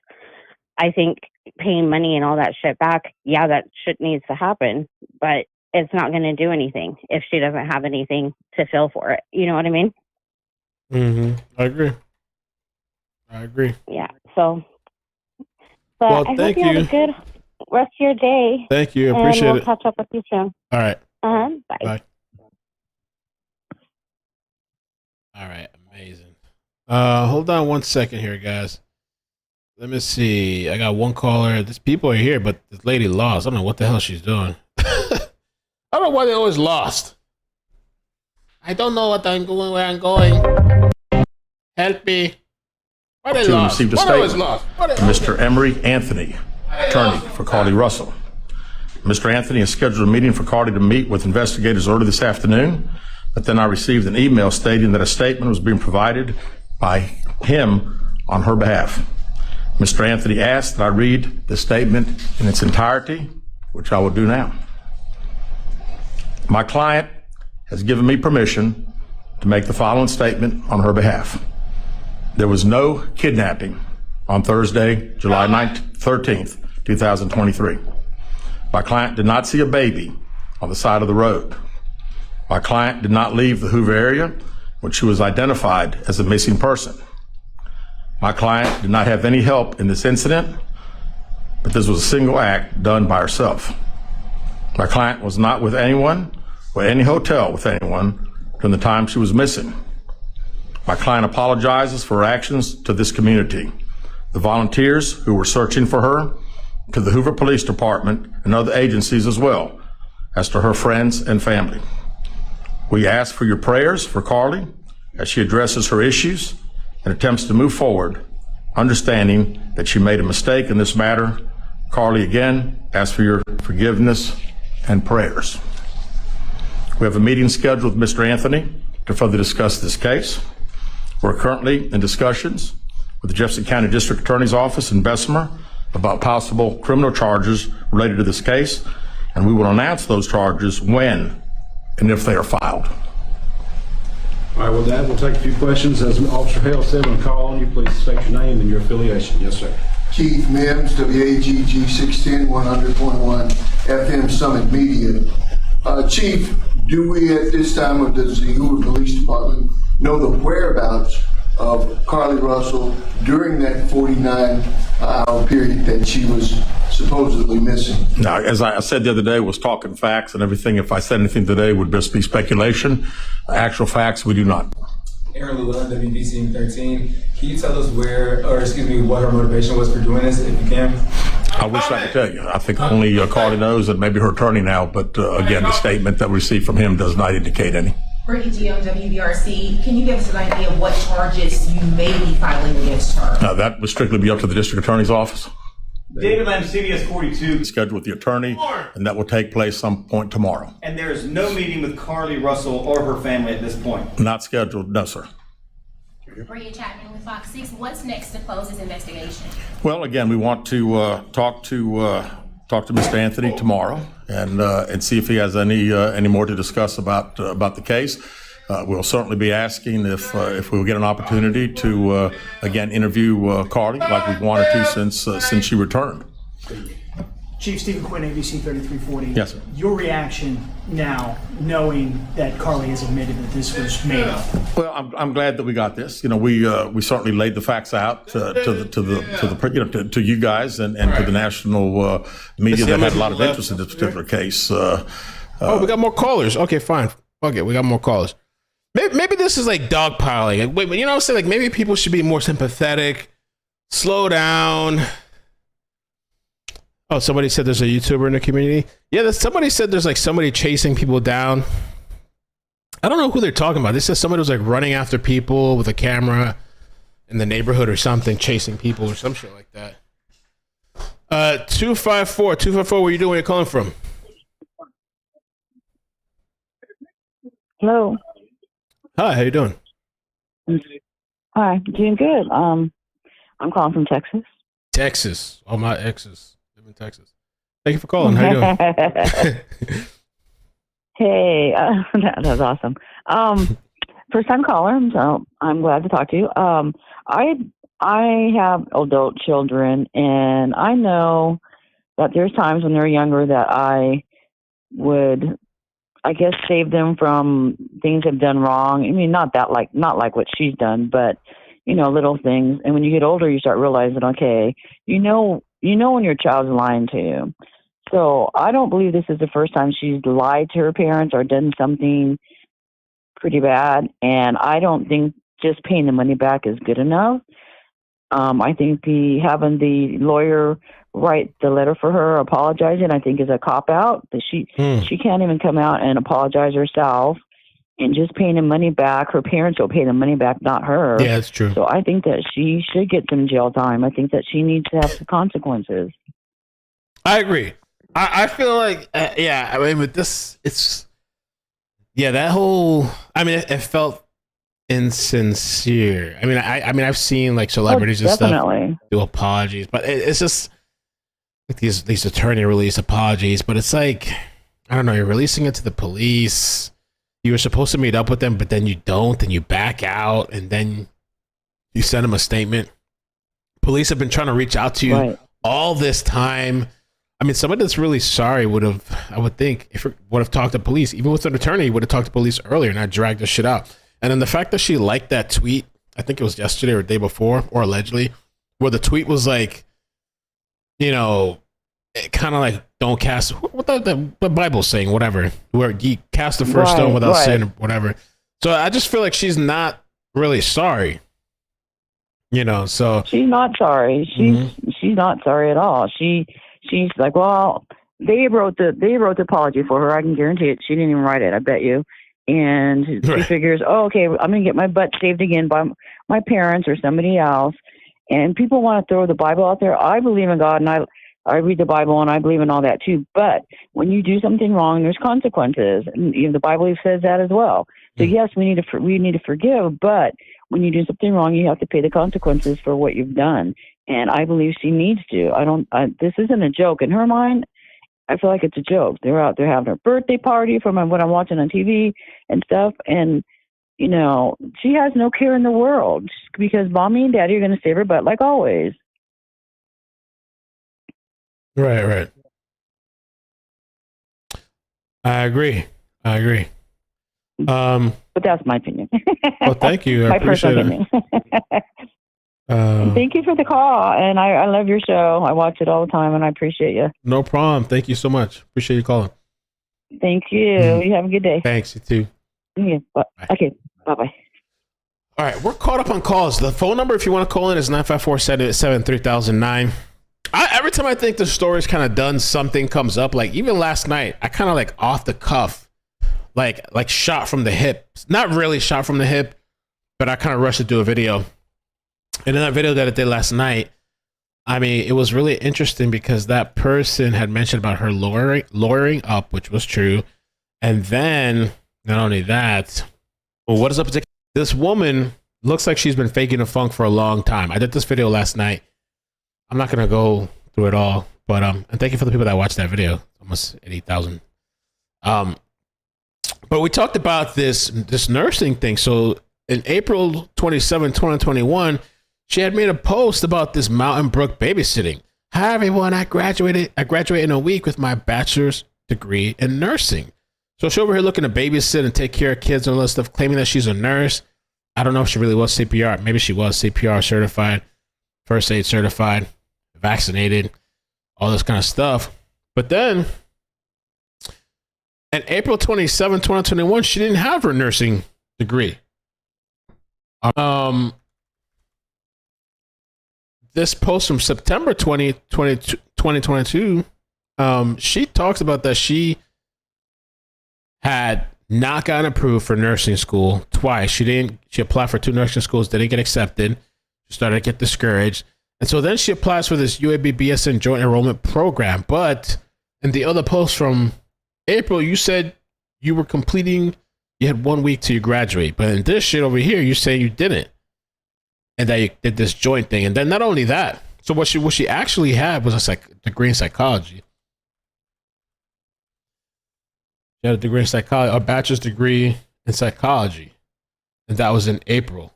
I think paying money and all that shit back, yeah, that shit needs to happen, but it's not going to do anything if she doesn't have anything to feel for it. You know what I mean? Mm-hmm. I agree. Yeah. So, but well, I thank hope you have a good rest of your day. Thank you. Appreciate and we'll it. catch up with you soon. All right. Bye. Bye. All right. Amazing. Hold on one second here, guys. Let me see. I got one caller. These people are here, but this lady lost. I don't know what the hell she's doing. I don't know why they always lost. I don't know what I'm going, where I'm going. Help me. Why they lost? Received a Why they always statement lost? from Mr. Emery Anthony, attorney for Carlee Russell. Mr. Anthony has scheduled a meeting for Carlee to meet with investigators early this afternoon, but then I received an email stating that a statement was being provided by him on her behalf. Mr. Anthony asked that I read the statement in its entirety, which I will do now. My client has given me permission to make the following statement on her behalf. There was no kidnapping on Thursday, July 13th, 2023. My client did not see a baby on the side of the road. My client did not leave the Hoover area when she was identified as a missing person. My client did not have any help in this incident, but this was a single act done by herself. My client was not with anyone or any hotel with anyone during the time she was missing. My client apologizes for her actions to this community, the volunteers who were searching for her, to the Hoover Police Department and other agencies as well, as to her friends and family. We ask for your prayers for Carlee as she addresses her issues and attempts to move forward, understanding that she made a mistake in this matter. Carlee, again, ask for your forgiveness and prayers. We have a meeting scheduled with Mr. Anthony to further discuss this case. We're currently in discussions with the Jefferson County District Attorney's Office in Bessemer about possible criminal charges related to this case, and we will announce those charges when and if they are filed. All right, with that, we'll take a few questions. As Officer Hale said, when I call on you, please state your name and your affiliation. Yes, sir. Keith Mims, WAGG 610 100.1 FM Summit Media. Chief, do we at this time, or does the Hoover Police Department know the whereabouts of Carlee Russell during that 49-hour period that she was supposedly missing? Now, as I said the other day, was talking facts and everything. If I said anything today, would just be speculation. Actual facts, we do not. Aaron Llewellyn, WBC 13. Can you tell us what her motivation was for doing this, if you can? I wish I could tell you. I think only Carlee knows, and maybe her attorney now, but again, the statement that we received from him does not indicate any. Brittany Gio, WBRC, can you give us an idea of what charges you may be filing against her? That would strictly be up to the district attorney's office. David Lamb, CBS 42. Scheduled with the attorney, and that will take place some point tomorrow. And there is no meeting with Carlee Russell or her family at this point? Not scheduled, no, sir. Bria Chapman with Fox 6. What's next to close this investigation? Well, again, we want to talk to Mr. Anthony tomorrow and see if he has any more to discuss about the case. We'll certainly be asking if we'll get an opportunity to again interview Carlee like we've wanted to since she returned. Chief Stephen Quinn, ABC 3340. Yes, sir. Your reaction now, knowing that Carlee has admitted that this was made up? Well, I'm glad that we got this. You know, we certainly laid the facts out to you guys and to the national media that had a lot of interest in this particular case. We got more callers. Okay, fine. Okay, we got more callers. Maybe this is like dogpiling. Wait, you know what I'm saying? Like maybe people should be more sympathetic. Slow down. Oh, somebody said there's a YouTuber in the community. Yeah, somebody said there's like somebody chasing people down. I don't know who they're talking about. They said somebody was like running after people with a camera in the neighborhood or something, chasing people or some shit like that. 254, where you doing? Where you calling from? Hello. Hi, how you doing? Hi, doing good. I'm calling from Texas. Texas. All my exes live in Texas. Thank you for calling. How you doing? Hey, that was awesome. First time caller, so I'm glad to talk to you. I have adult children, and I know that there's times when they're younger that I would, I guess, save them from things they've done wrong. I mean, not like what she's done, but you know, little things. And when you get older, you start realizing, okay, you know when your child's lying to you. So I don't believe this is the first time she's lied to her parents or done something pretty bad. And I don't think just paying the money back is good enough. I think having the lawyer write the letter for her apologizing, I think, is a cop-out. That she can't even come out and apologize herself, and just paying the money back. Her parents will pay the money back, not her. Yeah, that's true. So I think that she should get some jail time. I think that she needs to have some consequences. I agree. I feel like, I mean, with this, it's, that whole, I mean, it felt insincere. I mean, I've seen like celebrities and stuff do apologies, but it's just like these attorney release apologies. But it's like, I don't know, you're releasing it to the police. You were supposed to meet up with them, but then you don't, and you back out, and then you send them a statement. Police have been trying to reach out to you all this time. I mean, somebody that's really sorry would have, I would think, if it would have talked to police, even with an attorney, would have talked to police earlier and not dragged this shit out. And then the fact that she liked that tweet, I think it was yesterday or the day before, or allegedly, where the tweet was like, you know, kind of like, don't cast, what the Bible's saying, whatever, where you cast the first stone without sin, or whatever. So I just feel like she's not really sorry, you know. So she's not sorry. She's not sorry at all. She's like, well, they wrote the apology for her. I can guarantee it. She didn't even write it. I bet you. And she figures, oh, okay, I'm gonna get my butt saved again by my parents or somebody else. And people want to throw the Bible out there. I believe in God, and I read the Bible, and I believe in all that too. But when you do something wrong, there's consequences, and the Bible says that as well. So yes, we need to forgive, but when you do something wrong, you have to pay the consequences for what you've done. And I believe she needs to. This isn't a joke in her mind. I feel like it's a joke. They're out there having her birthday party from what I'm watching on TV and stuff, and you know, she has no care in the world because mommy and daddy are going to save her butt like always. Right. I agree. But that's my opinion. Well, thank you. I my appreciate personal opinion. Thank you for the call, and I love your show. I watch it all the time, and I appreciate you. No problem. Thank you so much. Appreciate you calling. Thank you. You have a good day. Thanks. You too. Yeah. Okay. Bye-bye. All right. We're caught up on calls. The phone number, if you want to call in, is 954-787-3009. Every time I think the story's kind of done, something comes up. Like even last night, I kind of like off the cuff, like shot from the hip. Not really shot from the hip, but I kind of rushed to do a video. And in that video that I did last night, I mean, it was really interesting because that person had mentioned about her lawyering up, which was true. And then, not only that, well, what is up? This woman looks like she's been faking the funk for a long time. I did this video last night. I'm not going to go through it all, but and thank you for the people that watched that video. Almost 80,000. But we talked about this nursing thing. So in April 27, 2021, she had made a post about this Mountain Brook babysitting. Hi everyone, I graduated in a week with my bachelor's degree in nursing. So she's over here looking to babysit and take care of kids and all that stuff, claiming that she's a nurse. I don't know if she really was CPR. Maybe she was CPR certified, first aid certified, vaccinated, all this kind of stuff. But then on April 27, 2021, she didn't have her nursing degree. This post from September 2022, she talks about that she had not gotten approved for nursing school twice. She applied for 2 nursing schools, didn't get accepted. She started to get discouraged. And so then she applies for this UAB BSN joint enrollment program. But in the other post from April, you said you had 1 week till you graduate. But in this shit over here, you say you didn't. And that you did this joint thing. And then not only that, so what she actually had was a degree in psychology. She had a degree in psychology, a bachelor's degree in psychology. And that was in April.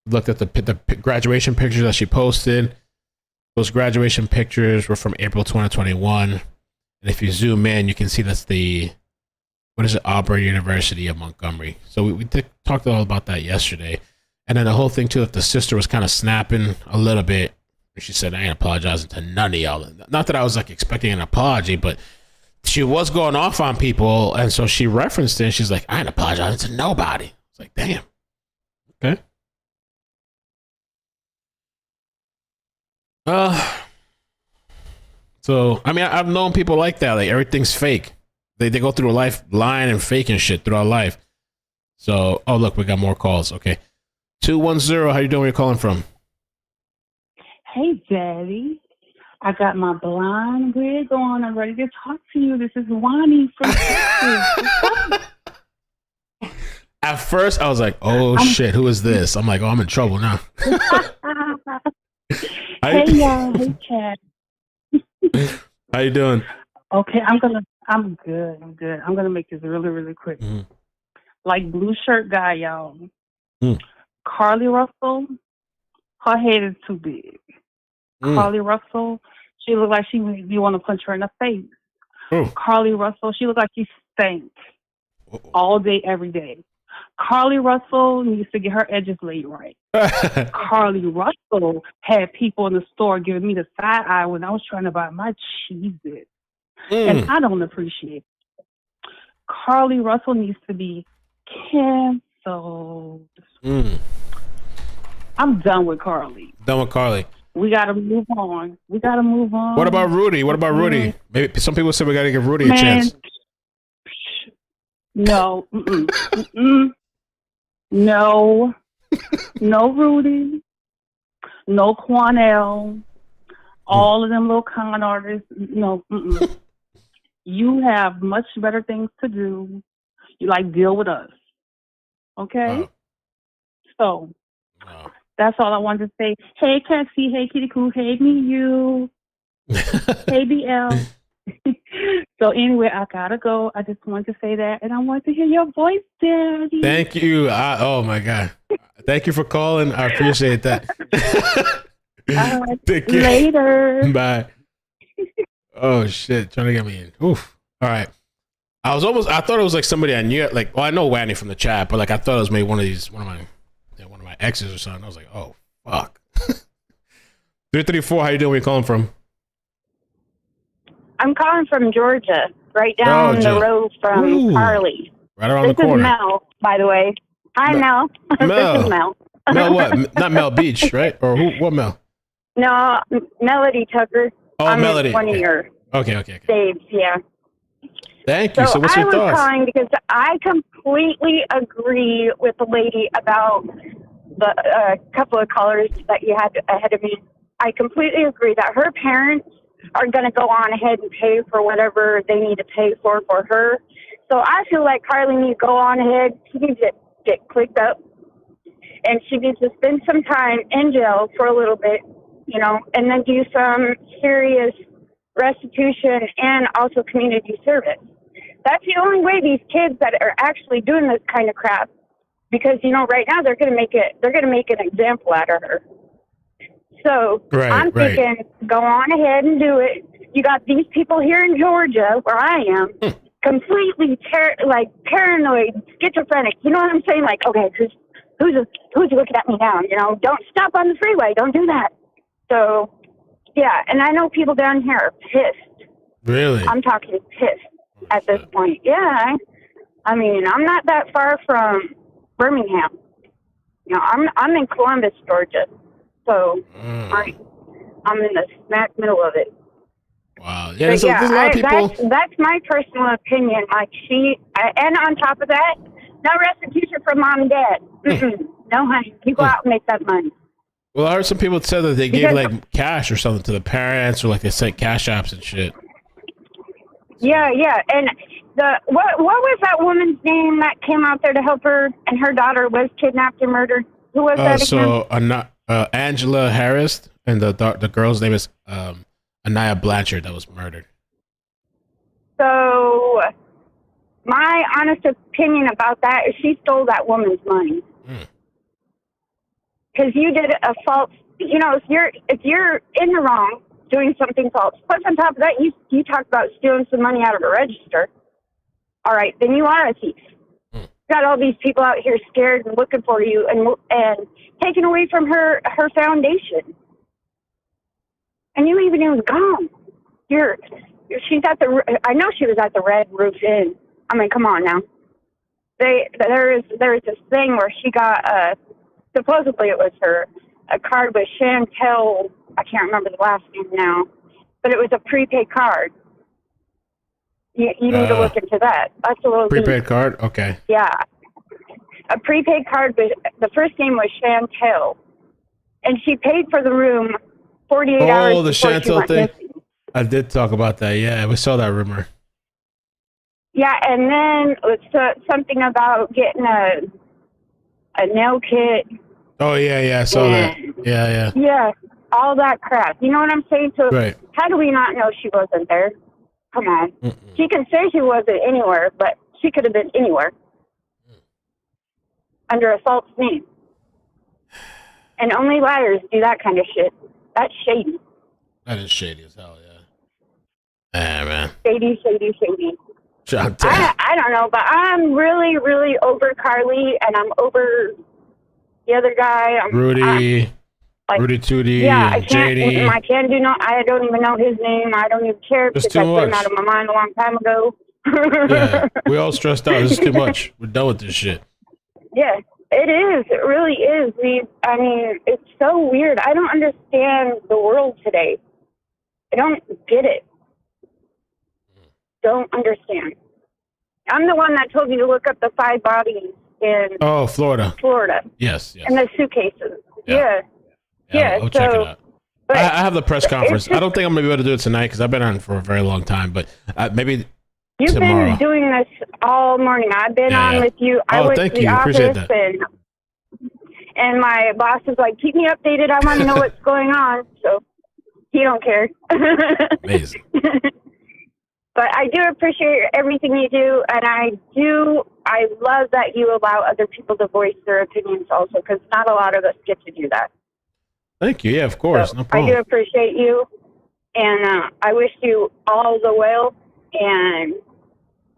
Looked at the graduation pictures that she posted. Those graduation pictures were from April 2021. And if you zoom in, you can see that's Auburn University of Montgomery. So we talked all about that yesterday. And then the whole thing too, that the sister was kind of snapping a little bit. She said, I ain't apologizing to none of y'all. Not that I was like expecting an apology, but she was going off on people. And so she referenced it and she's like, I ain't apologizing to nobody. It's like, damn. Okay. So, I mean, I've known people like that. Like everything's fake. They go through life lying and faking shit throughout life. So, oh, look, we got more calls. Okay. 210, how you doing? Where you calling from? Hey, Daddy. I got my blind wig on. I'm ready to talk to you. This is Wani from Texas. At first, I was like, oh, shit, who is this? I'm like, oh, I'm in trouble now. Hey, y'all. Hey, Chad. How you doing? Okay, I'm I'm good. I'm gonna make this really, really quick. Mm-hmm. Like blue shirt guy, y'all. Mm. Carlee Russell, her head is too big. Carlee Russell, she look like you want to punch her in the face. Carlee Russell, she look like she stank all day, every day. Carlee Russell needs to get her edges laid right. Carlee Russell had people in the store giving me the side eye when I was trying to buy my Cheez-It. And I don't appreciate it. Carlee Russell needs to be canceled. I'm done with Carlee. Done with Carlee. We gotta move on. What about Rudy? Maybe some people say we gotta give Rudy a chance. No. No. No Rudy. No Quanell. All of them little con artists. No. You have much better things to do. You deal with us. Okay? So, that's all I wanted to say. Hey, Cassie. Hey, Kitty Coo. Hey, me, you. Hey, BL. So anyway, I gotta go. I just wanted to say that, and I want to hear your voice, Daddy. Thank you. Oh my God. Thank you for calling. I appreciate that. Take care. Later. Bye. Oh shit, trying to get me in. Oof. All right. I thought it was like somebody I knew. I know Wanny from the chat, but I thought it was maybe one of my exes or something. I was like, oh fuck. 334. How you doing? Where you calling from? I'm calling from Georgia, right down the road from Carlee. Right around the corner. This is Mel, by the way. Hi, Mel. This is Mel. Mel what? Not Mel Beach, right? Or who? What Mel? No, Melody Tucker. Oh, Melody. One of your okay. saves, yeah. Thank you. So what's your thoughts? I was calling because I completely agree with the lady about the couple of callers that you had ahead of me. I completely agree that her parents are going to go on ahead and pay for whatever they need to pay for her. So I feel like Carlee needs to go on ahead. She needs to get clicked up, and she needs to spend some time in jail for a little bit, and then do some serious restitution and also community service. That's the only way these kids that are actually doing this kind of crap, because right now they're going to make an example out of her. So I'm thinking, go on ahead and do it. You got these people here in Georgia, where I am, completely paranoid, schizophrenic. You know what I'm saying? Okay, who's looking at me now? Don't stop on the freeway. Don't do that. So, yeah, and I know people down here are pissed. Really? I'm talking pissed at this point. Yeah, I'm not that far from Birmingham. I'm in Columbus, Georgia. So I'm in the smack middle of it. Wow. Yeah, there's a lot of people. That's my personal opinion. And on top of that, no restitution for mom and dad. No, honey. You go out and make that money. Well, I heard some people said that they gave cash or something to the parents, or they sent cash apps and shit. Yeah. And what was that woman's name that came out there to help her, and her daughter was kidnapped and murdered? Who was that again? So Angela Harris, and the girl's name is Anaya Blanchard, that was murdered. So my honest opinion about that is she stole that woman's money. Because you did a false, if you're in the wrong doing something false, plus on top of that, you talked about stealing some money out of a register. All right, then you are a thief. Got all these people out here scared and looking for you, and taken away from her foundation. And you even was gone. She's at I know she was at the Red Roof Inn. Come on now. There is this thing where she got supposedly it was a card with Chantel. I can't remember the last name now, but it was a prepaid card. You need to look into that. That's a little prepaid deep. card. Okay. Yeah, a prepaid card. The first name was Chantel, and she paid for the room 48 hours. Oh, the Chantel thing. Missing. I did talk about that. Yeah, we saw that rumor. Yeah, and then it's something about getting a nail kit. Oh yeah, I saw that. Yeah. Yeah, all that crap. You know what I'm saying? So right. How do we not know she wasn't there? Come on. She can say she wasn't anywhere, but she could have been anywhere under a false name. And only liars do that kind of shit. That's shady. That is shady as hell, yeah. Yeah, man. Shady. I don't know, but I'm really, really over Carlee, and I'm over the other guy. Rudy Tootie, yeah, I JD. I don't even know his name. I don't even care It's because too I put him much. out of my mind a long time ago. Yeah, we all stressed out. This is too much. We're done with this shit. Yeah, it is. It really is. I mean, it's so weird. I don't understand the world today. I don't get it. Don't understand. I'm the one that told you to look up the 5 bodies in Florida. Yes. And the suitcases. Yeah. I'll check it out. I have the press conference. I don't think I'm going to be able to do it tonight because I've been on for a very long time, but maybe You've tomorrow. been doing this all morning. I've been on with you. I went thank to the you. Appreciate office that. and my boss is like, keep me updated. I want to know what's going on. So he don't care. Amazing. But I do appreciate everything you do, and I love that you allow other people to voice their opinions also, because not a lot of us get to do that. Thank you. Yeah, of course. No I problem. do appreciate you, and I wish you all the well, and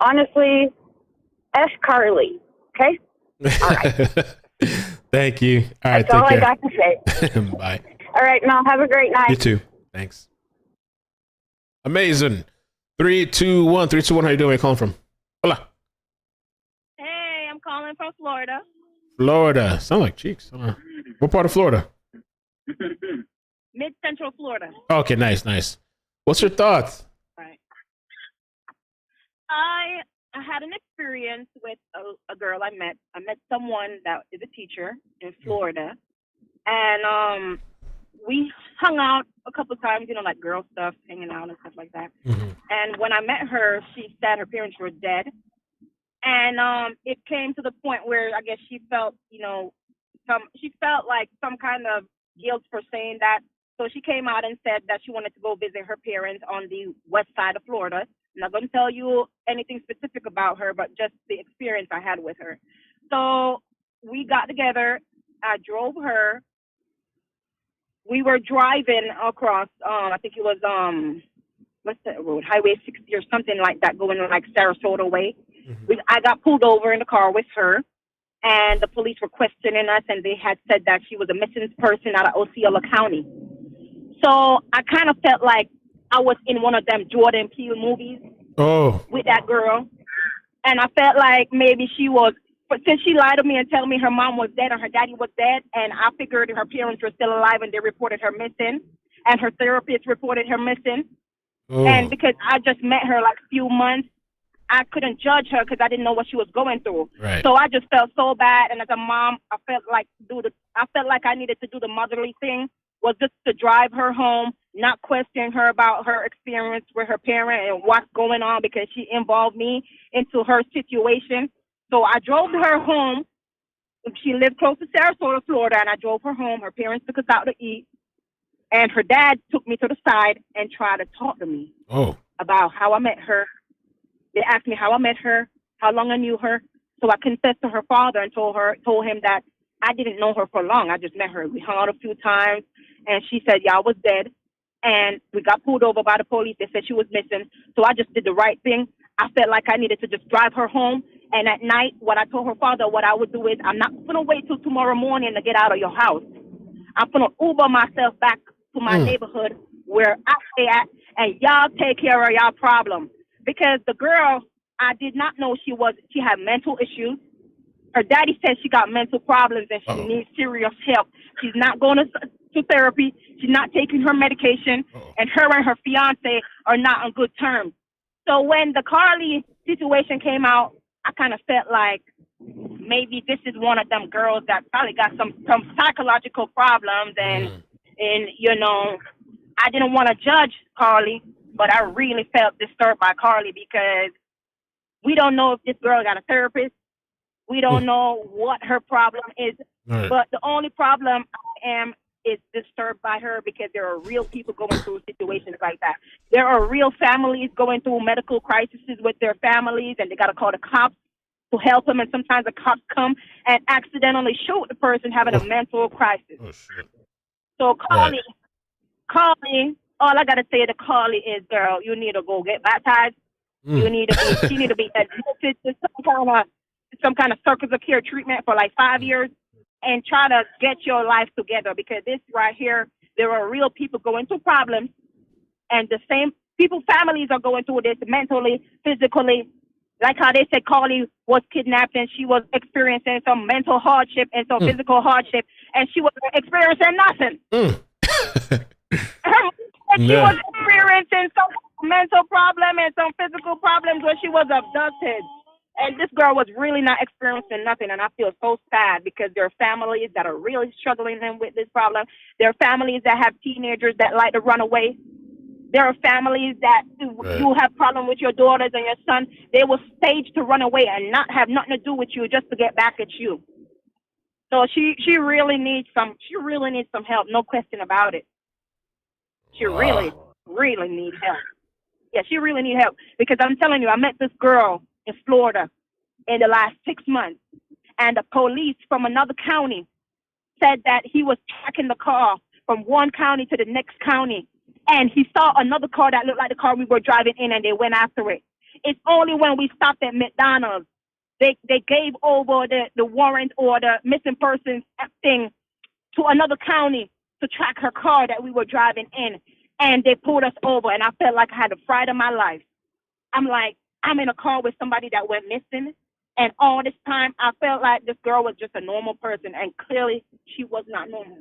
honestly, F. Carlee, okay? All right. Thank you. All right, That's all take I care. got to say. Bye. All right, Mel, have a great night. You too. Thanks. Amazing. 3, 2, 1. 3, 2, 1. How you doing? Where you calling from? Hola. Hey, I'm calling from Florida. Florida. Sound like cheeks. What part of Florida? Mid-Central Florida. Okay, nice. What's your thoughts? Right. I had an experience with a girl I met. I met someone that is a teacher in Florida, and we hung out a couple of times, like girl stuff, hanging out and stuff like that. And when I met her, she said her parents were dead. And it came to the point where I guess she felt, she felt like some kind of guilt for saying that. So she came out and said that she wanted to go visit her parents on the west side of Florida. I'm not going to tell you anything specific about her, but just the experience I had with her. So we got together. I drove her. We were driving across, I think it was, what's that road? Highway 60 or something like that, going like Sarasota way. I got pulled over in the car with her, and the police were questioning us, and they had said that she was a missing person out of Osceola County. So I kind of felt like I was in one of them Jordan Peele movies with that girl. And I felt like maybe she was, but since she lied to me and told me her mom was dead or her daddy was dead, and I figured her parents were still alive and they reported her missing, and her therapist reported her missing. And because I just met her like a few months, I couldn't judge her because I didn't know what she was going through. Right. So I just felt so bad, and as a mom, I felt like I needed to do the motherly thing, was just to drive her home, not question her about her experience with her parent and what's going on, because she involved me into her situation. So I drove her home. She lived close to Sarasota, Florida, and I drove her home. Her parents took us out to eat, and her dad took me to the side and tried to talk to me about how I met her. They asked me how I met her, how long I knew her. So I confessed to her father and told him that I didn't know her for long. I just met her. We hung out a few times, and she said, I was dead. And we got pulled over by the police. They said she was missing. So I just did the right thing. I felt like I needed to just drive her home. And at night, what I told her father, what I would do is, I'm not going to wait till tomorrow morning to get out of your house. I'm going to Uber myself back to my neighborhood where I stay at, and y'all take care of y'all problem. Because the girl, I did not know she had mental issues. Her daddy said she got mental problems and she needs serious help. She's not going to therapy. She's not taking her medication. And her and her fiance are not on good terms. So when the Carlee situation came out, I kind of felt like maybe this is one of them girls that probably got some psychological problems. And I didn't want to judge Carlee, but I really felt disturbed by Carlee because we don't know if this girl got a therapist. We don't know what her problem is. Right. But the only problem I am is disturbed by her because there are real people going through situations like that. There are real families going through medical crises with their families, and they got to call the cops to help them. And sometimes the cops come and accidentally shoot the person having a mental crisis. Oh, shit. So Right. Carlee, all I got to say to Carlee is, girl, you need to go get baptized. You need to be, she need to be admitted to some kind of circus of care treatment for like 5 years, and try to get your life together, because this right here, there are real people going through problems, and the same people, families are going through this mentally, physically. Like how they said Carlee was kidnapped and she was experiencing some mental hardship and some physical hardship, and she was experiencing nothing. And she was experiencing some mental problem and some physical problems when she was abducted. And this girl was really not experiencing nothing. And I feel so sad, because there are families that are really struggling with this problem. There are families that have teenagers that like to run away. There are families that you have problem with your daughters and your son. They will stage to run away and not have nothing to do with you just to get back at you. So she really needs some help, no question about it. She really needs help. Yeah, she really needs help, because I'm telling you, I met this girl in Florida in the last 6 months, and the police from another county said that he was tracking the car from one county to the next county, and he saw another car that looked like the car we were driving in, and they went after it. It's only when we stopped at McDonald's, they gave over the warrant or the missing persons thing to another county to track her car that we were driving in, and they pulled us over, and I felt like I had the fright of my life. I'm like, I'm in a car with somebody that went missing, and all this time I felt like this girl was just a normal person, and clearly she was not normal.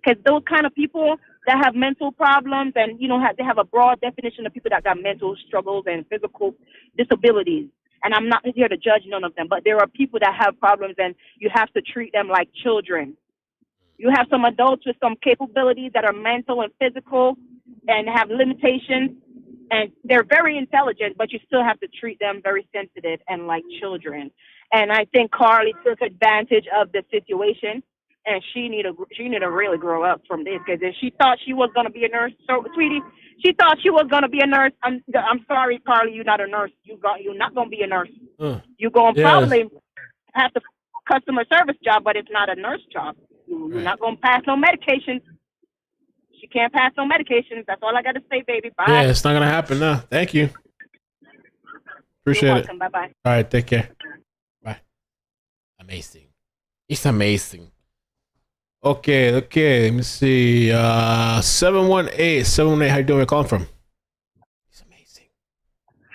Because those kind of people that have mental problems, and they have a broad definition of people that got mental struggles and physical disabilities. And I'm not here to judge none of them, but there are people that have problems, and you have to treat them like children. You have some adults with some capabilities that are mental and physical and have limitations, and they're very intelligent, but you still have to treat them very sensitive and like children. And I think Carlee took advantage of the situation, and she need to really grow up from this, because if she thought she was going to be a nurse, so sweetie, she thought she was going to be a nurse. I'm sorry, Carlee, you're not a nurse. You're not going to be a nurse. You're going to probably have to customer service job, but it's not a nurse job. You're not going to pass no medications. She can't pass no medications. That's all I got to say, baby. Bye. Yeah, it's not going to happen now. Thank you. Appreciate You're it. welcome. Bye-bye. All right, take care. Bye. Amazing. It's amazing. Okay, let me see. 718, how you doing? Where you calling from?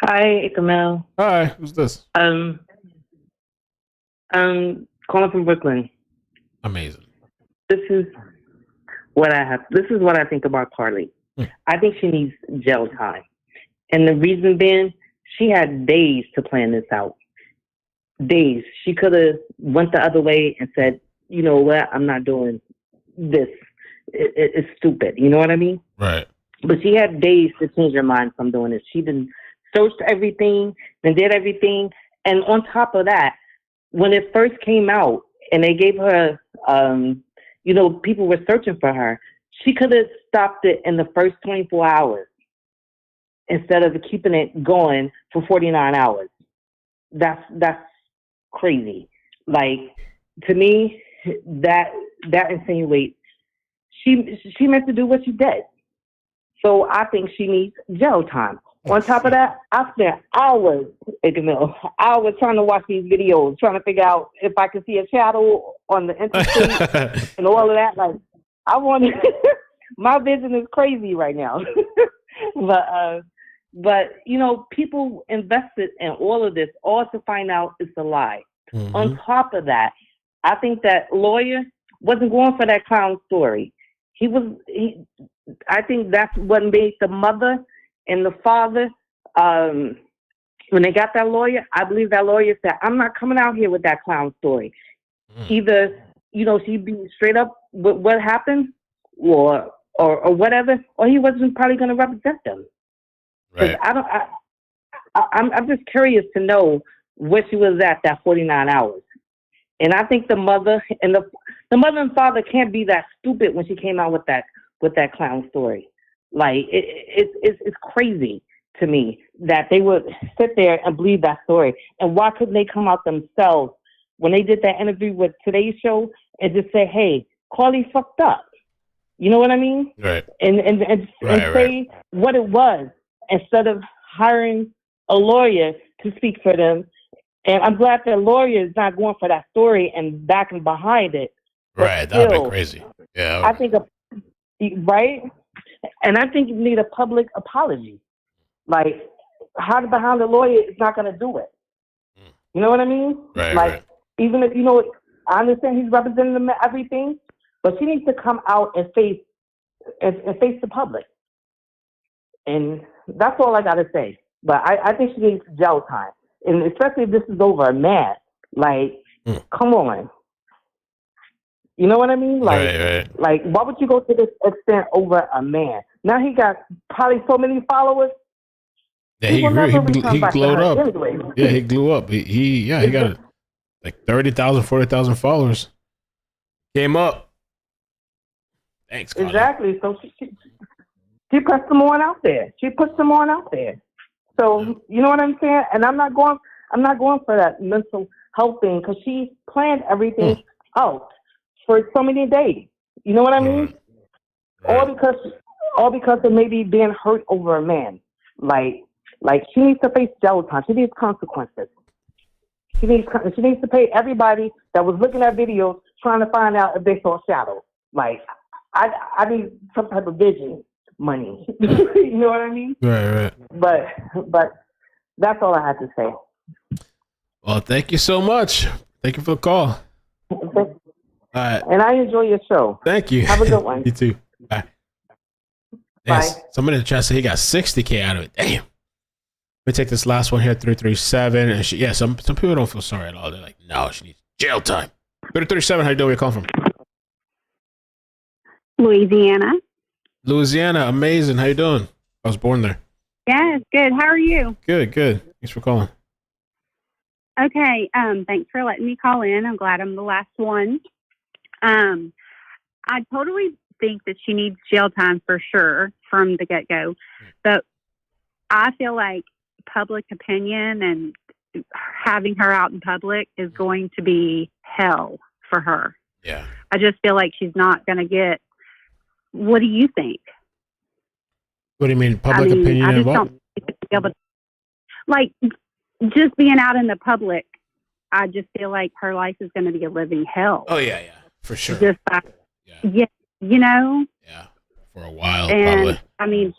Hi, iCkEdMeL. Hi, who's this? I'm calling from Brooklyn. Amazing. This is what I think about Carlee. I think she needs jail time. And the reason being, she had days to plan this out. Days. She could have went the other way and said, you know what, I'm not doing this. It's stupid. You know what I mean? Right. But she had days to change her mind from doing this. She done searched everything and did everything. And on top of that, when it first came out and they gave her, people were searching for her, she could have stopped it in the first 24 hours instead of keeping it going for 49 hours. That's crazy. Like, to me, that insinuates she meant to do what she did. So I think she needs jail time. On top of that, I spent hours, iCkEdMeL, hours trying to watch these videos, trying to figure out if I could see a shadow on the interstate and all of that. Like, I wanted, my vision is crazy right now. But people invested in all of this, all to find out it's a lie. Mm-hmm. On top of that, I think that lawyer wasn't going for that clown story. I think that's what made the mother and the father, when they got that lawyer, I believe that lawyer said, I'm not coming out here with that clown story. Either, she'd be straight up with what happened or whatever, or he wasn't probably going to represent them. Right. I'm just curious to know where she was at that 49 hours. And I think the mother and the mother and father can't be that stupid when she came out with that clown story. Like it's crazy to me that they would sit there and believe that story. And why couldn't they come out themselves when they did that interview with Today's Show and just say, "Hey, Carlee fucked up." You know what I mean? Right. And say what it was instead of hiring a lawyer to speak for them. And I'm glad that lawyer is not going for that story and backing behind it. Right, that would be crazy. Yeah. I think, right? And I think you need a public apology. Like, hiding behind the lawyer is not going to do it. You know what I mean? Right, like, even if, I understand he's representing them and everything, but she needs to come out and face the public. And that's all I got to say. But I think she needs jail time. And especially if this is over a man. Like, come on. You know what I mean? Like, like, why would you go to this extent over a man? Now he got probably so many followers. Yeah, he glowed up. Anyway. Yeah, he blew up. He got like 30,000, 40,000 followers. Came up. Thanks, Carlee. Exactly. So she put some more out there. So you know what I'm saying? And I'm not going for that mental health thing because she planned everything out for so many days. You know what I mean? All because of maybe being hurt over a man. Like she needs to face jail time. She needs consequences. She needs to pay everybody that was looking at videos trying to find out if they saw shadows. Like I need some type of vision money. You know what I mean? Right. But that's all I have to say. Well, thank you so much. Thank you for the call. Okay. All right. And I enjoy your show. Thank you. Have a good one. You too. Bye. Yes, somebody in the chat said he got 60K out of it. Damn. Let me take this last one here, 337. And some people don't feel sorry at all. They're like, no, she needs jail time. 337, how you doing? Where you calling from? Louisiana, amazing. How you doing? I was born there. Yes, good. How are you? Good. Thanks for calling. Okay, thanks for letting me call in. I'm glad I'm the last one. I totally think that she needs jail time for sure from the get-go. But I feel like public opinion and having her out in public is going to be hell for her. Yeah. I just feel like she's not going to get. What do you think? What do you mean, public opinion and what? Like, just being out in the public, I just feel like her life is going to be a living hell. Oh, yeah, for sure. Just yeah, you know? Yeah, for a while, and, probably. I mean,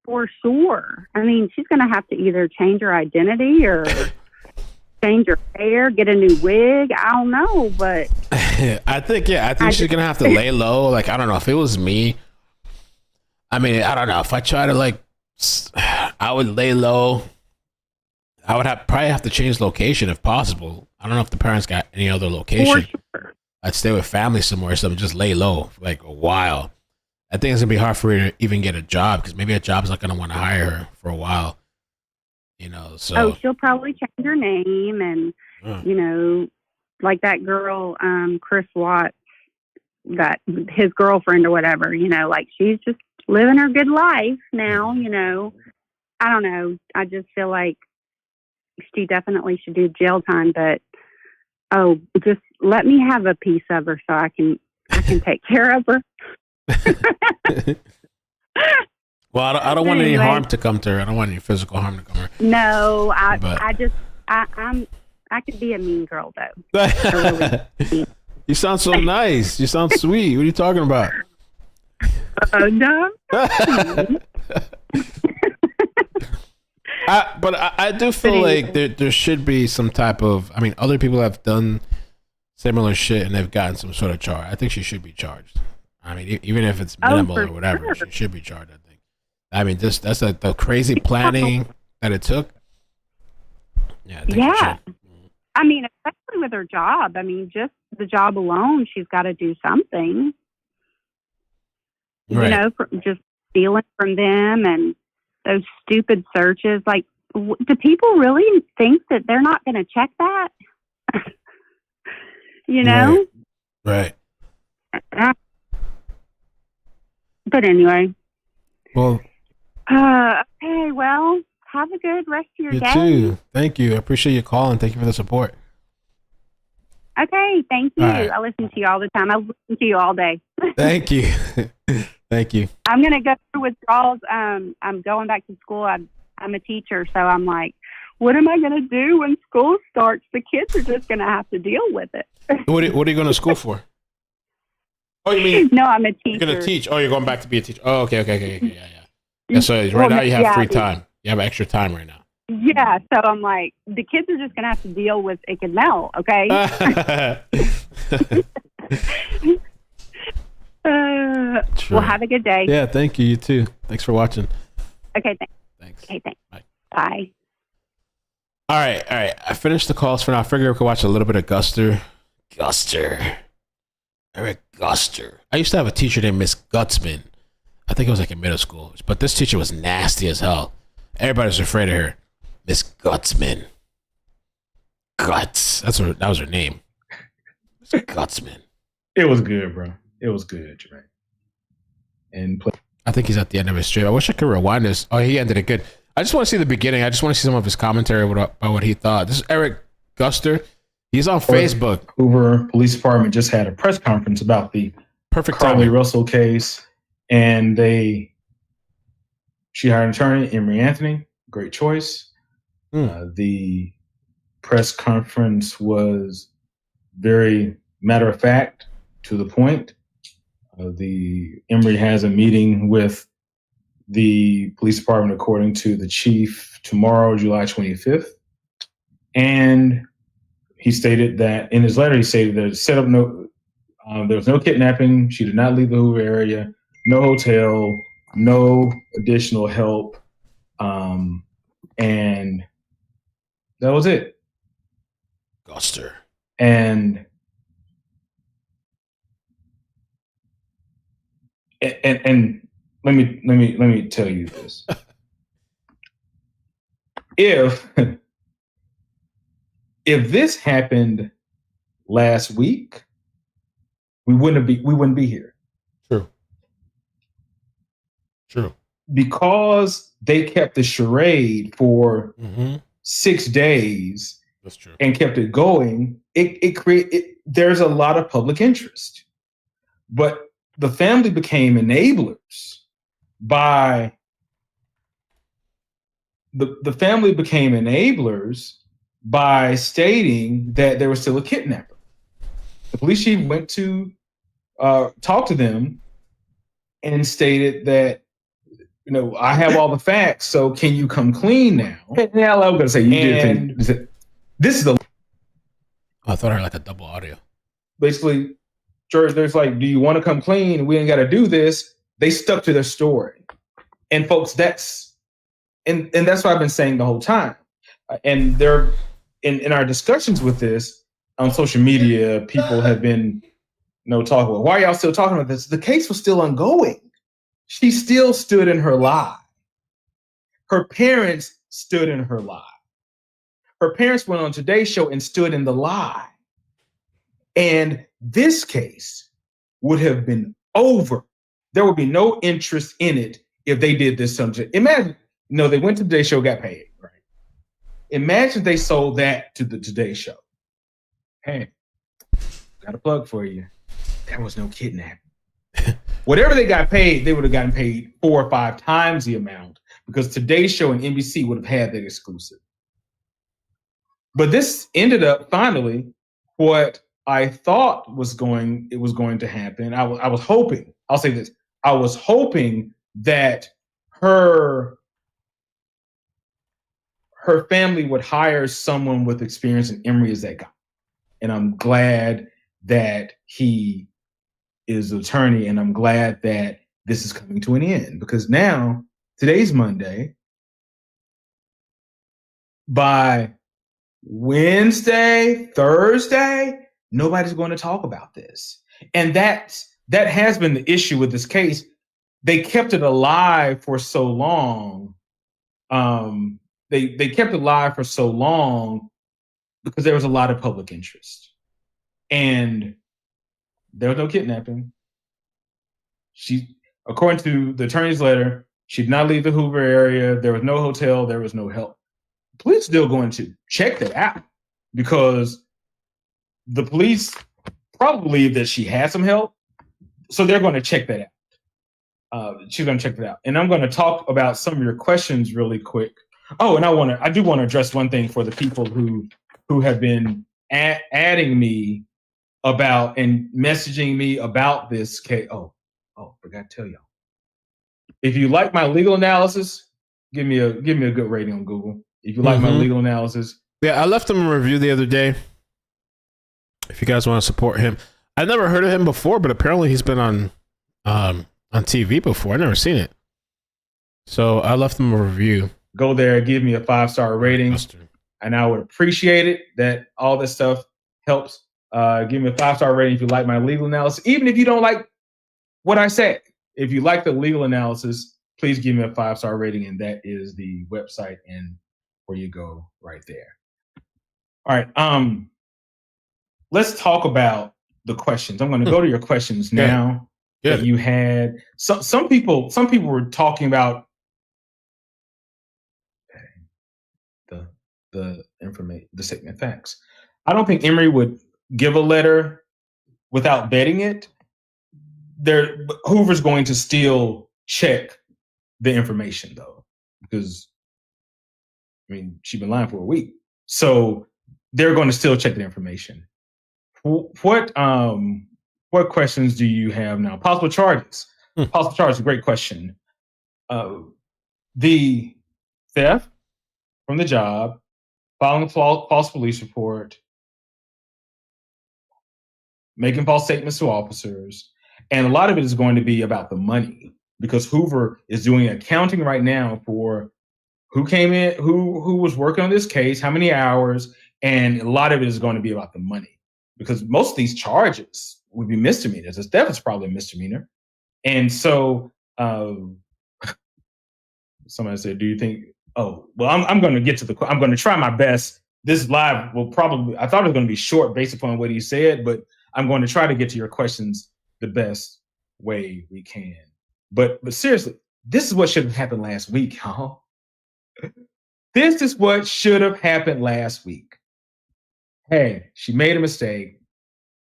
for sure. I mean, she's going to have to either change her identity or change her hair, get a new wig. I don't know, but... I think she's going to have to lay low. Like, I don't know. If it was me, I mean, I don't know. If I try to, I would lay low. I would probably have to change location if possible. I don't know if the parents got any other location. For sure. I'd stay with family somewhere or something, just lay low for like a while. I think it's going to be hard for her to even get a job because maybe a job's not going to want to hire her for a while. You know, so. Oh, she'll probably change her name and, you know, like that girl, Chris Watts, that his girlfriend or whatever, you know, like she's just living her good life now, you know. I don't know. I just feel like she definitely should do jail time, but just let me have a piece of her so I can take care of her. Well, I don't want any harm to come to her. I don't want any physical harm to come to her. No, I could be a mean girl though. You sound so nice. You sound sweet. What are you talking about? No. But I do feel like there should be some type of. I mean, other people have done similar shit and they've gotten some sort of charge. I think she should be charged. I mean, even if it's minimal or whatever, she should be charged. I think. I mean, that's the crazy planning that it took. Yeah. I mean, especially with her job. I mean, just the job alone, she's got to do something. Right. You know, just stealing from them and those stupid searches. Like, do people really think that they're not going to check that? you know? Right. But anyway. Well, Okay, well, have a good rest of your you day. too. Thank you. I appreciate you calling. Thank you for the support. Okay, thank you. All right. I listen to you all the time. I listen to you all day. Thank you. Thank you. I'm going to go through withdrawals. I'm going back to school. I'm a teacher, so I'm like, what am I going to do when school starts? The kids are just going to have to deal with it. What are you going to school for? Oh, you mean? No, I'm a teacher. You're going to teach. Oh, you're going back to be a teacher. Oh, okay. Yeah, so right now you have free time. You have extra time right now. Yeah, so I'm like, the kids are just going to have to deal with iCkEdMeL, okay? Well, have a good day. Yeah, thank you. You too. Thanks for watching. Okay, thanks. Okay, thanks. Bye. All right. I finished the calls for now. I figured we could watch a little bit of Guster. Eric Guster. I used to have a teacher named Miss Gutzman. I think it was like in middle school. But this teacher was nasty as hell. Everybody was afraid of her. Miss Gutzman. Guts. That was her name. Miss Gutzman. It was good, bro. It was good, Jermaine. And I think he's at the end of his stream. I wish I could rewind this. Oh, he ended it good. I just want to see the beginning. I just want to see some of his commentary about what he thought. This is Eric Guster. He's on Facebook. Hoover Police Department just had a press conference about the Carlee Russell case, and she hired an attorney, Emory Anthony. Great choice. The press conference was very matter of fact, to the point. The Emory has a meeting with the police department, according to the chief, tomorrow, July 25th. And he stated that in his letter, he stated that there was no kidnapping. She did not leave the Hoover area, no hotel, no additional help. And that was it. Guster. And let me tell you this. If this happened last week, we wouldn't be here. True. Because they kept the charade for 6 days. That's true. And kept it going. There's a lot of public interest, but the family became enablers by stating that there was still a kidnapper. The police chief went to talk to them and stated that, I have all the facts, so can you come clean now? Yeah, I'm gonna say you did. This is I thought I heard like a double audio. Basically, George, there's like, do you want to come clean? We ain't got to do this. They stuck to their story. And folks, that's what I've been saying the whole time. And there, in our discussions with this on social media, people have been, talking about, why are y'all still talking about this? The case was still ongoing. She still stood in her lie. Her parents stood in her lie. Her parents went on Today's Show and stood in the lie. And this case would have been over. There would be no interest in it if they did this subject. Imagine, they went to Today's Show, got paid, right? Imagine they sold that to the Today Show. Hey, got a plug for you. There was no kidnapping. Whatever they got paid, they would have gotten paid 4 or 5 times the amount, because Today's Show and NBC would have had that exclusive. But this ended up finally what I thought was going to happen. I was hoping, I'll say this, I was hoping that her family would hire someone with experience in Emory as that guy. And I'm glad that he is an attorney, and I'm glad that this is coming to an end, because now, today's Monday, by Wednesday, Thursday, nobody's going to talk about this. And that has been the issue with this case. They kept it alive for so long. They kept it alive for so long because there was a lot of public interest. And there was no kidnapping. According to the attorney's letter, she did not leave the Hoover area. There was no hotel. There was no help. Police still going to check that out because the police probably believe that she had some help. So they're going to check that out. She's going to check that out. And I'm going to talk about some of your questions really quick. Oh, and I do want to address one thing for the people who have been adding me about and messaging me about this case. Oh, forgot to tell y'all. If you like my legal analysis, give me a good rating on Google. If you like my legal analysis. Yeah, I left him a review the other day. If you guys want to support him. I never heard of him before, but apparently he's been on TV before. I never seen it. So I left him a review. Go there, give me a 5-star rating. And I would appreciate it that all this stuff helps. Give me a 5-star rating if you like my legal analysis. Even if you don't like what I said. If you like the legal analysis, please give me a 5-star rating. And that is the website and where you go right there. All right. Let's talk about the questions. I'm going to go to your questions now that you had. Some people were talking about the information, the statement of facts. I don't think Emory would give a letter without vetting it. Hoover's going to still check the information though, because she's been lying for a week. So they're going to still check the information. What questions do you have now? Possible charges. Possible charges, a great question. The theft from the job, filing a false police report, making false statements to officers, and a lot of it is going to be about the money because Hoover is doing accounting right now for who came in, who was working on this case, how many hours, and a lot of it is going to be about the money because most of these charges would be misdemeanors. The theft is probably a misdemeanor. And so somebody said, do you think, I'm going to get to I'm going to try my best. This live will probably, I thought it was going to be short based upon what he said, but I'm going to try to get to your questions the best way we can. But seriously, this is what should have happened last week, y'all. This is what should have happened last week. Hey, she made a mistake.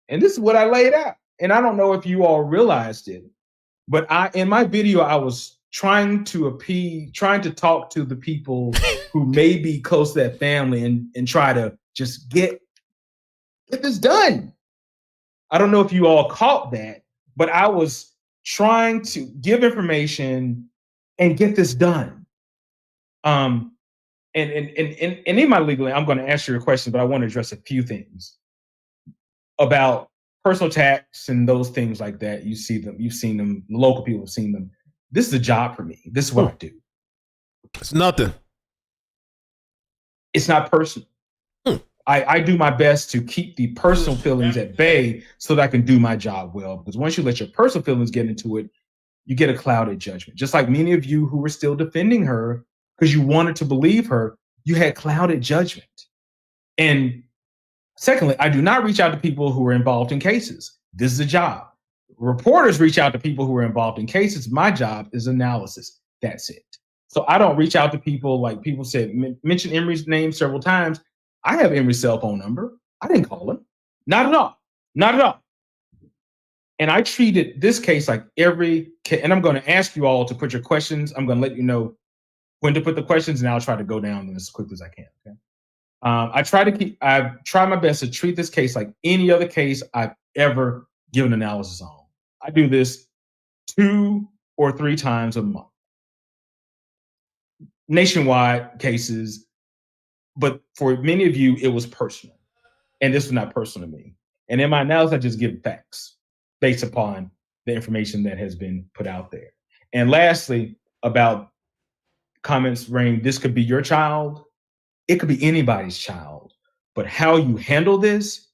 And this is what I laid out. And I don't know if you all realized it, but in my video, I was trying to talk to the people who may be close to that family and try to just get this done. I don't know if you all caught that, but I was trying to give information and get this done. And in my legal, I'm going to answer your question, but I want to address a few things about personal tax and those things like that. You've seen them, local people have seen them. This is a job for me. This is what I do. It's nothing. It's not personal. I do my best to keep the personal feelings at bay so that I can do my job well. Because once you let your personal feelings get into it, you get a clouded judgment. Just like many of you who were still defending her because you wanted to believe her, you had clouded judgment. And secondly, I do not reach out to people who are involved in cases. This is a job. Reporters reach out to people who are involved in cases. My job is analysis. That's it. So I don't reach out to people like people said, mention Emory's name several times. I have Emory's cell phone number. I didn't call him. Not at all. Not at all. And I treated this case like every case. And I'm going to ask you all to put your questions. I'm going to let you know when to put the questions, and I'll try to go down them as quickly as I can. Okay. I try my best to treat this case like any other case I've ever given analysis on. I do this 2 or 3 times a month. Nationwide cases, but for many of you, it was personal. And this was not personal to me. And in my analysis, I just give facts based upon the information that has been put out there. And lastly, about comments saying this could be your child. It could be anybody's child. But how you handle this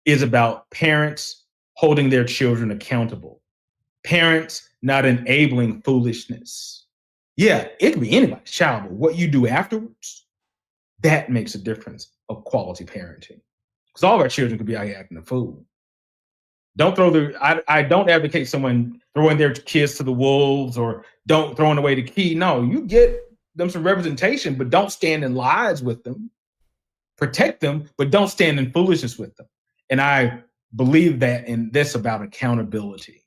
is about parents holding their children accountable. Parents not enabling foolishness. Yeah, it could be anybody's child, but what you do afterwards, that makes a difference of quality parenting. because all of our children could be out here acting a fool. Don't throw I don't advocate someone throwing their kids to the wolves or don't throwing away the key. No, you get them some representation, but don't stand in lies with them. Protect them, but don't stand in foolishness with them. And I believe that, and that's about accountability.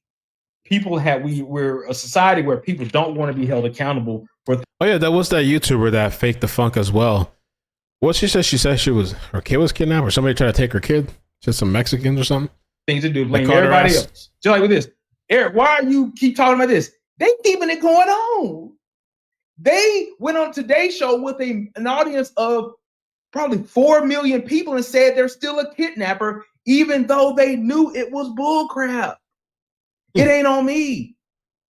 We're a society where people don't want to be held accountable for. Oh yeah, that was that YouTuber that faked the funk as well. What she said her kid was kidnapped, or somebody tried to take her kid. Just some Mexicans or something. Things to do, blame everybody else. Just like with this. Eric, why you keep talking about this? They keeping it going on. They went on Today's show with an audience of probably 4 million people and said they're still a kidnapper, even though they knew it was bullcrap. It ain't on me.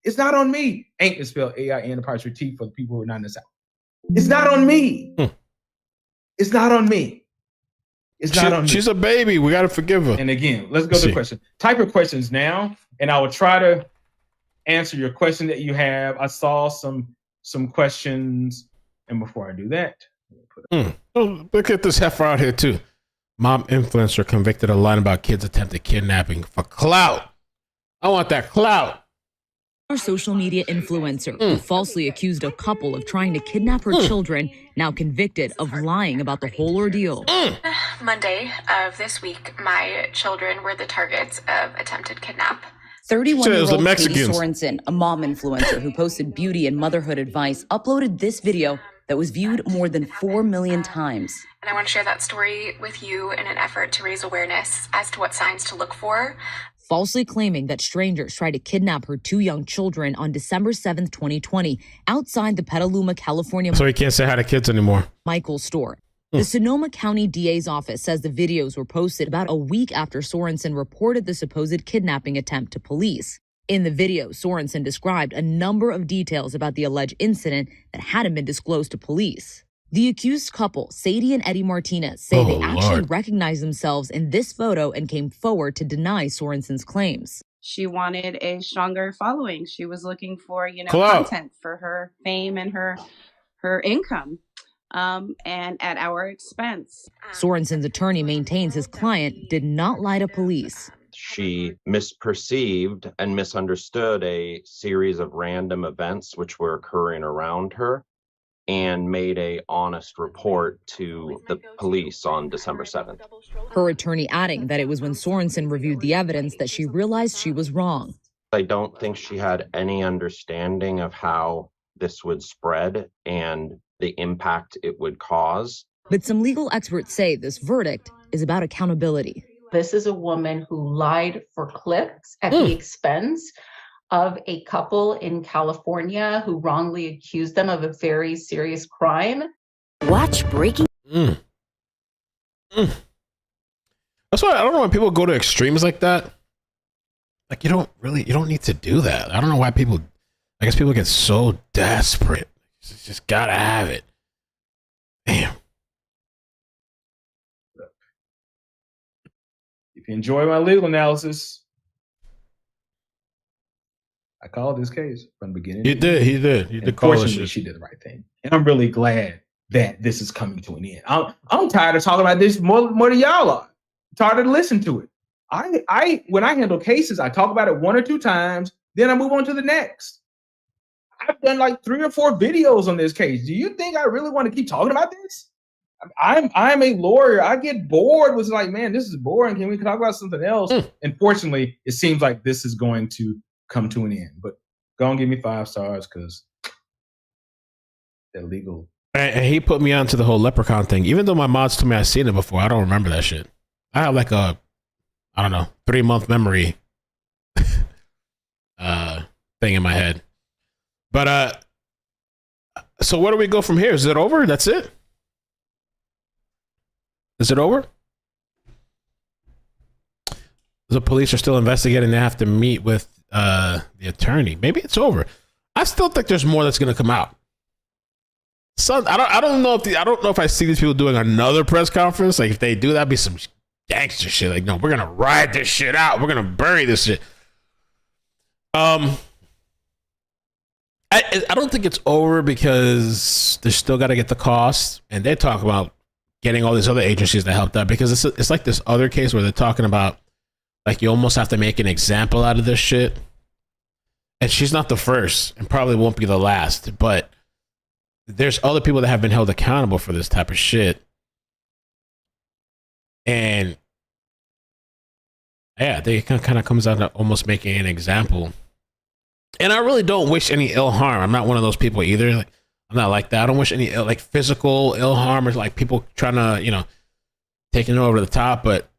It's not on me. Ain't is spelled AIN apostrophe T for the people who are not in the South. It's not on me. It's not on me. It's not on me. She's a baby. We got to forgive her. And again, let's go to the question. Type your questions now, and I will try to answer your question that you have. I saw some questions, and before I do that, oh, look at this heifer out here too. Mom influencer convicted of lying about kids' attempted kidnapping for clout. I want that clout. Our social media influencer who falsely accused a couple of trying to kidnap her children, now convicted of lying about the whole ordeal. Monday of this week, my children were the targets of attempted kidnap. 31-year-old Katie Sorensen, a mom influencer who posted beauty and motherhood advice, uploaded this video that was viewed more than 4 million times. And I want to share that story with you in an effort to raise awareness as to what signs to look for. Falsely claiming that strangers tried to kidnap her 2 young children on December 7th, 2020, outside the Petaluma, California. So he can't say hi to kids anymore. Michael's store. The Sonoma County DA's office says the videos were posted about a week after Sorensen reported the supposed kidnapping attempt to police. In the video, Sorensen described a number of details about the alleged incident that hadn't been disclosed to police. The accused couple, Sadie and Eddie Martinez, say they actually recognized themselves in this photo and came forward to deny Sorensen's claims. She wanted a stronger following. She was looking for, Clout. content for her fame and her income, and at our expense. Sorensen's attorney maintains his client did not lie to police. She misperceived and misunderstood a series of random events which were occurring around her, and made a honest report to the police on December 7th. Her attorney adding that it was when Sorensen reviewed the evidence that she realized she was wrong. I don't think she had any understanding of how this would spread and the impact it would cause. But some legal experts say this verdict is about accountability. This is a woman who lied for clicks at the expense of a couple in California who wrongly accused them of a very serious crime. Watch Breaking. That's why I don't know when people go to extremes like that. Like you don't need to do that. I don't know why I guess people get so desperate. You just gotta have it. Damn. If you enjoy my legal analysis, I called this case from the beginning. He did. You did call this shit. She did the right thing, and I'm really glad that this is coming to an end. I'm tired of talking about this more than y'all are. I'm tired of listening to it. When I handle cases, I talk about it 1 or 2 times, then I move on to the next. I've done like 3 or 4 videos on this case. Do you think I really want to keep talking about this? I'm a lawyer. I get bored with like, man, this is boring. Can we talk about something else? Unfortunately, it seems like this is going to come to an end. But go and give me 5 stars because they're legal. And he put me onto the whole leprechaun thing. Even though my mods told me I'd seen it before, I don't remember that shit. I have like a, 3-month memory thing in my head. But so where do we go from here? Is it over? That's it? Is it over? The police are still investigating. They have to meet with the attorney. Maybe it's over. I still think there's more that's going to come out. I don't know if I see these people doing another press conference. Like if they do, that'd be some gangster shit. Like no, we're gonna ride this shit out. We're gonna bury this shit. I don't think it's over because they still got to get the costs, and they talk about getting all these other agencies to help that, because it's like this other case where they're talking about like you almost have to make an example out of this shit. And she's not the first and probably won't be the last, but there's other people that have been held accountable for this type of shit. And yeah, they kind of comes out to almost making an example. And I really don't wish any ill harm. I'm not one of those people either. Like, I'm not like that. I don't wish any like physical ill harm or like people trying to, you know, taking it over the top. But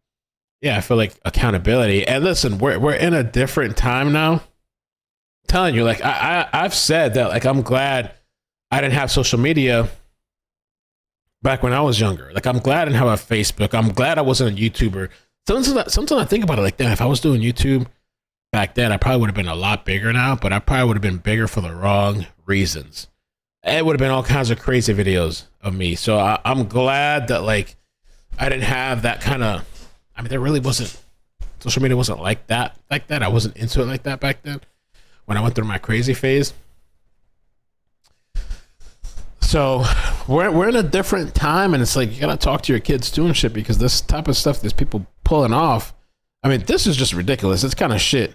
yeah, I feel like accountability. And listen, we're in a different time now. I'm telling you, like I've said that, like I'm glad I didn't have social media back when I was younger. Like I'm glad I didn't have a Facebook. I'm glad I wasn't a YouTuber. Sometimes I think about it like, damn, if I was doing YouTube back then, I probably would have been a lot bigger now, but I probably would have been bigger for the wrong reasons. It would have been all kinds of crazy videos of me. So I'm glad that like I didn't have that kind of, I mean, there really wasn't, social media wasn't like that. I wasn't into it like that back then when I went through my crazy phase. So we're in a different time, and it's like you gotta talk to your kids too and shit, because this type of stuff, there's people pulling off. I mean, this is just ridiculous. It's kind of shit.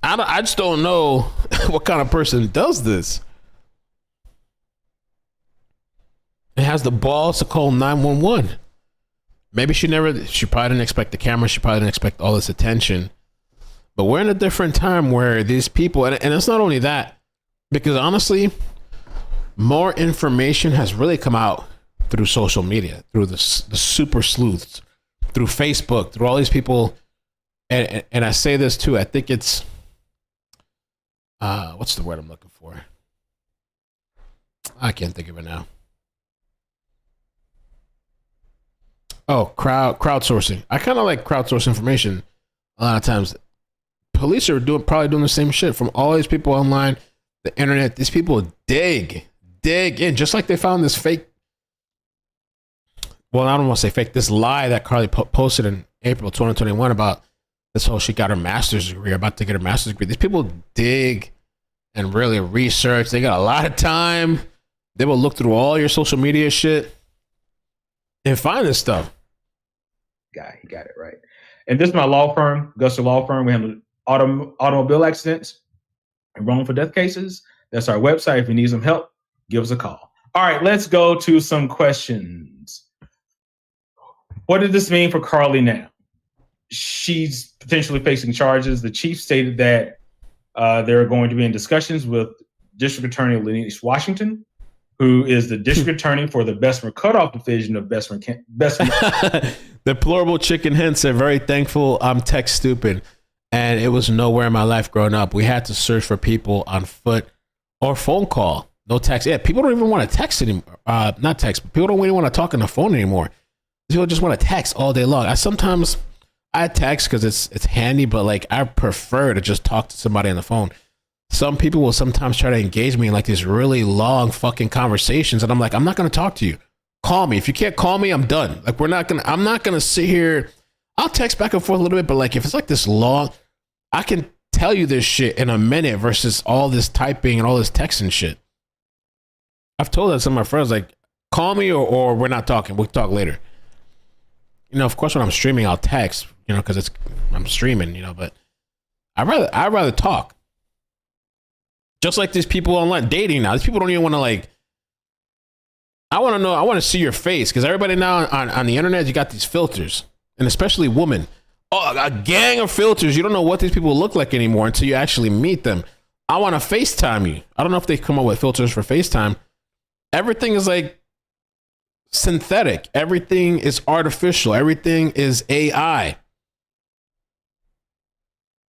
I just don't know what kind of person does this. It has the balls to call 911. Maybe she probably didn't expect the camera. She probably didn't expect all this attention. But we're in a different time where these people, and it's not only that, because honestly, more information has really come out through social media, through the super sleuths, through Facebook, through all these people. And I say this too, I think it's, what's the word I'm looking for? I can't think of it now. Oh, crowdsourcing. I kind of like crowdsource information. A lot of times, police are probably doing the same shit from all these people online, the internet. These people dig in, just like they found this fake. Well, I don't want to say fake. This lie that Carlee posted in April 2021 about this whole she got her master's degree, about to get her master's degree. These people dig and really research. They got a lot of time. They will look through all your social media shit and find this stuff. He got it right. And this is my law firm, Augusta Law Firm. We handle automobile accidents and wrongful death cases. That's our website. If you need some help, give us a call. All right, let's go to some questions. What did this mean for Carlee now? She's potentially facing charges. The chief stated that they're going to be in discussions with District Attorney Lenise Washington, who is the district attorney for the Bessemer Cutoff Division of Bessemer. Deplorable chicken hen said, very thankful I'm tech stupid, and it was nowhere in my life growing up. We had to search for people on foot or phone call. No text. Yeah, people don't even want to text anymore. Not text, but people don't even want to talk on the phone anymore. People just want to text all day long. I text because it's handy, but like I prefer to just talk to somebody on the phone. Some people will sometimes try to engage me in like these really long fucking conversations, and I'm like, I'm not going to talk to you. Call me. If you can't call me, I'm done. Like I'm not going to sit here. I'll text back and forth a little bit, but like if it's like this long, I can tell you this shit in a minute versus all this typing and all this texting shit. I've told that to some of my friends, like, call me or we're not talking. We'll talk later. You know, of course, when I'm streaming, I'll text, you know, because I'm streaming, you know, but I'd rather talk. Just like these people online dating now. These people don't even want to like, I want to see your face, because everybody now on the internet, you got these filters, and especially women. Oh, a gang of filters. You don't know what these people look like anymore until you actually meet them. I want to FaceTime you. I don't know if they come up with filters for FaceTime. Everything is like synthetic. Everything is artificial. Everything is AI.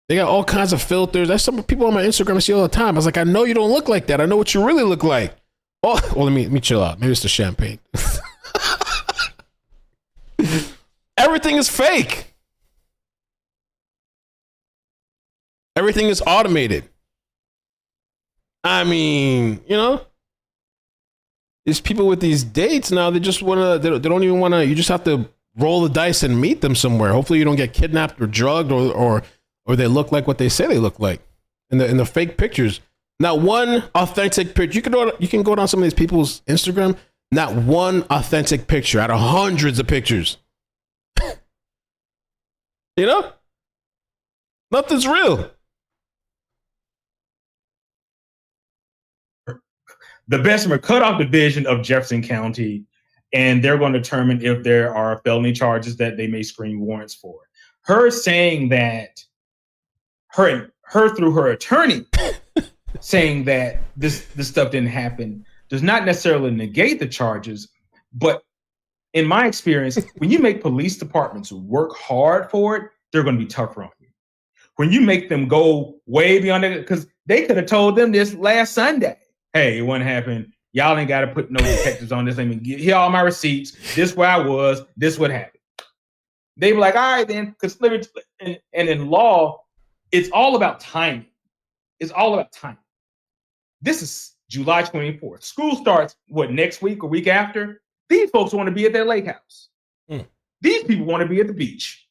They got all kinds of filters. There's some people on my Instagram I see all the time. I was like, I know you don't look like that. I know what you really look like. Oh, well, let me chill out. Maybe it's the champagne. Everything is fake. Everything is automated. I mean, you know, these people with these dates now, they just want to, they don't even want to, you just have to roll the dice and meet them somewhere. Hopefully you don't get kidnapped or drugged or they look like what they say they look like in the fake pictures. Not one authentic picture. You can go down some of these people's Instagram. Not one authentic picture out of hundreds of pictures. You know? Nothing's real. The Bessemer cut off division of Jefferson County, and they're going to determine if there are felony charges that they may screen warrants for. Her saying that, her through her attorney saying that this stuff didn't happen does not necessarily negate the charges, but in my experience, when you make police departments work hard for it, they're going to be tougher on you. When you make them go way beyond it, because they could have told them this last Sunday. Hey, it wouldn't happen. Y'all ain't got to put no detectives on this. I mean, here are all my receipts. This where I was. This what happened. They were like, all right, then, because and in law, it's all about timing. It's all about timing. This is July 24th. School starts, next week or week after? These folks want to be at their lake house. These people want to be at the beach.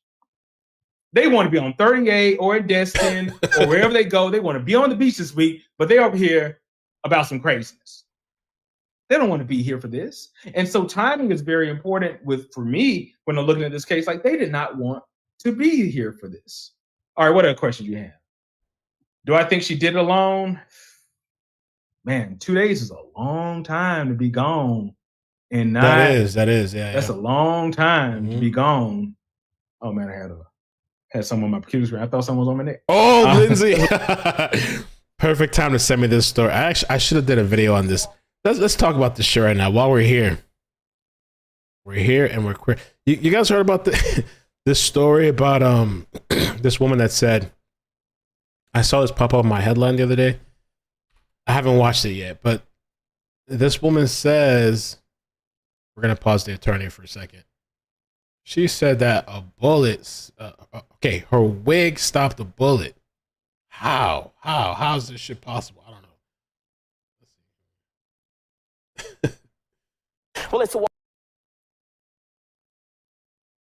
They want to be on 38 or at Destin or wherever they go. They want to be on the beach this week, but they're over here about some craziness. They don't want to be here for this. And so timing is very important for me when I'm looking at this case. Like, they did not want to be here for this. All right, what other questions you have? Do I think she did it alone? Man, 2 days is a long time to be gone. And not, that is, yeah. That's a long time to be gone. Oh man, I had someone on my computer screen. I thought someone was on my neck. Oh, Lindsay. Perfect time to send me this story. I should have did a video on this. Let's talk about this shit right now while we're here. We're here and we're queer. You guys heard about this story about this woman that said, I saw this pop up in my headline the other day. I haven't watched it yet, but this woman says, we're going to pause the attorney for a second. She said that a bullet, her wig stopped a bullet. How is this shit possible? I don't know. Well, it's a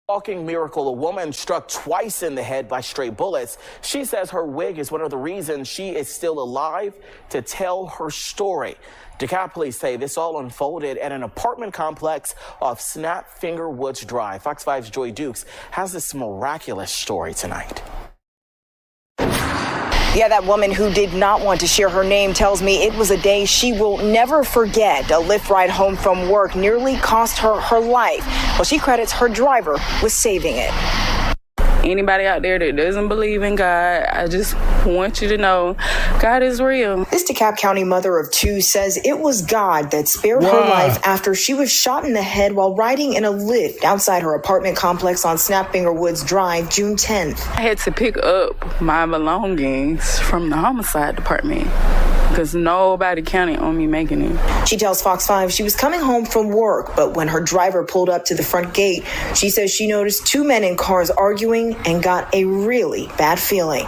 walking miracle. A woman struck twice in the head by stray bullets. She says her wig is one of the reasons she is still alive to tell her story. DeKalb police say this all unfolded at an apartment complex off Snapfinger Woods Drive. Fox 5's Joy Dukes has this miraculous story tonight. Yeah, that woman who did not want to share her name tells me it was a day she will never forget. A Lyft ride home from work nearly cost her her life. Well, she credits her driver with saving it. Anybody out there that doesn't believe in God, I just want you to know God is real. This DeKalb County mother of two says it was God that spared her life after she was shot in the head while riding in a Lyft outside her apartment complex on Snapfinger Woods Drive, June 10th. I had to pick up my belongings from the homicide department because nobody counted on me making it. She tells Fox 5 she was coming home from work, but when her driver pulled up to the front gate, she says she noticed two men in cars arguing and got a really bad feeling.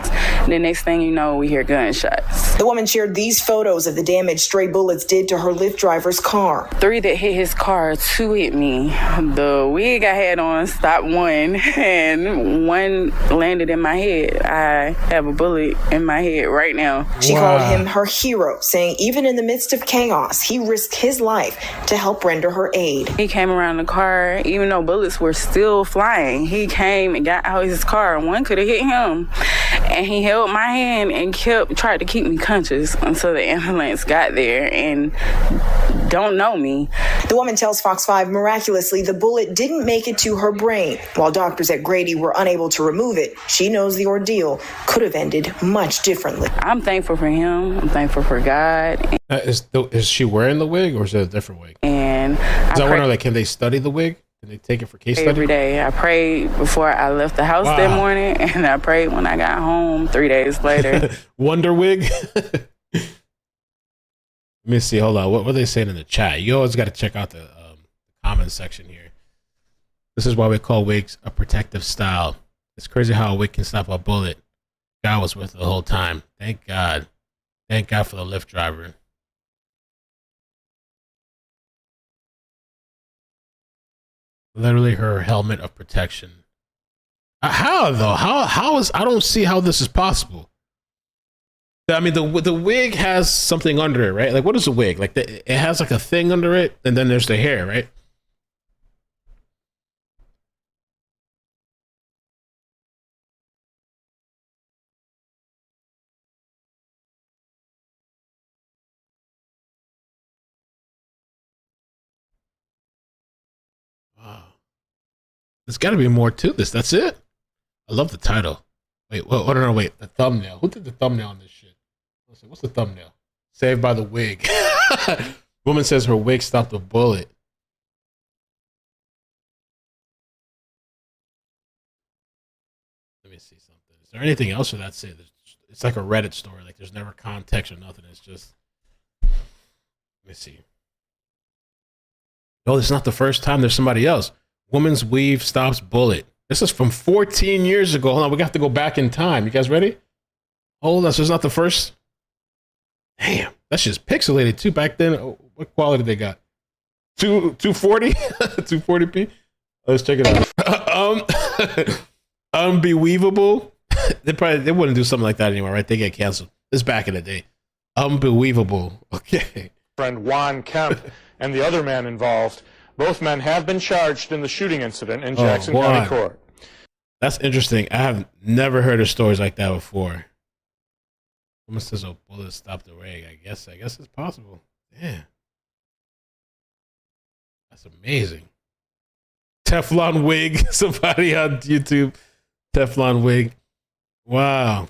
The next thing you know, we hear gunshots. The woman shared these photos of the damage stray bullets did to her Lyft driver's car. 3 that hit his car, 2 hit me. The wig I had on stopped 1, and 1 landed in my head. I have a bullet in my head right now. She called him her hero, saying even in the midst of chaos, he risked his life to help render her aid. He came around the car, even though bullets were still flying. He came and got out his car, and 1 could have hit him. And he held my hand and tried to keep me conscious until the ambulance got there and don't know me. The woman tells Fox 5 miraculously the bullet didn't make it to her brain. While doctors at Grady were unable to remove it, she knows the ordeal could have ended much differently. I'm thankful for him. I'm thankful for God. Is she wearing the wig or is it a different wig? And I wonder, like, can they study the wig? Can they take it for case study? Every day. I prayed before I left the house that morning, and I prayed when I got home 3 days later. Wonder wig? Let me see. Hold on. What were they saying in the chat? You always got to check out the comment section here. This is why we call wigs a protective style. It's crazy how a wig can stop a bullet. God was with her the whole time. Thank God. Thank God for the Lyft driver. Literally her helmet of protection. How though? How is, I don't see how this is possible. I mean, the wig has something under it, right? Like, what is a wig? Like, it has like a thing under it, and then there's the hair, right? Wow. There's got to be more to this. That's it. I love the title. Wait, well, no, wait. The thumbnail. Who did the thumbnail on this shit? What's the thumbnail? Saved by the wig. Woman says her wig stopped a bullet. Let me see something. Is there anything else, or that's it? It's like a Reddit story. Like, there's never context or nothing. It's just. Let me see. Oh, this is not the first time. There's somebody else. Woman's weave stops bullet. This is from 14 years ago. Hold on, we have to go back in time. You guys ready? Hold on, so it's not the first. Damn, that's just pixelated too. Back then, what quality they got? 240, 240p. Let's check it out. Unbelievable. They wouldn't do something like that anymore, right? They get canceled. This is back in the day. Unbelievable. Okay. Friend Juan Kemp and the other man involved. Both men have been charged in the shooting incident in Jackson County Court. That's interesting. I have never heard of stories like that before. Woman says a bullet stopped the wig. I guess it's possible. Yeah. That's amazing. Teflon wig. Somebody on YouTube. Teflon wig. Wow.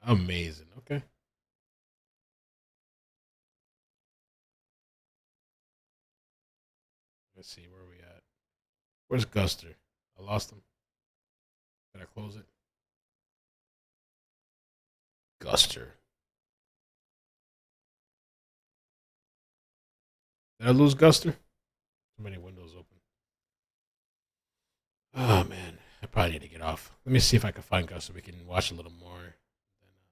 Amazing. Okay. Let's see, where are we at? Where's Guster? I lost him. Did I close it? Guster. Did I lose Guster? Too many windows open. Oh man, I probably need to get off. Let me see if I can find Guster. We can watch a little more.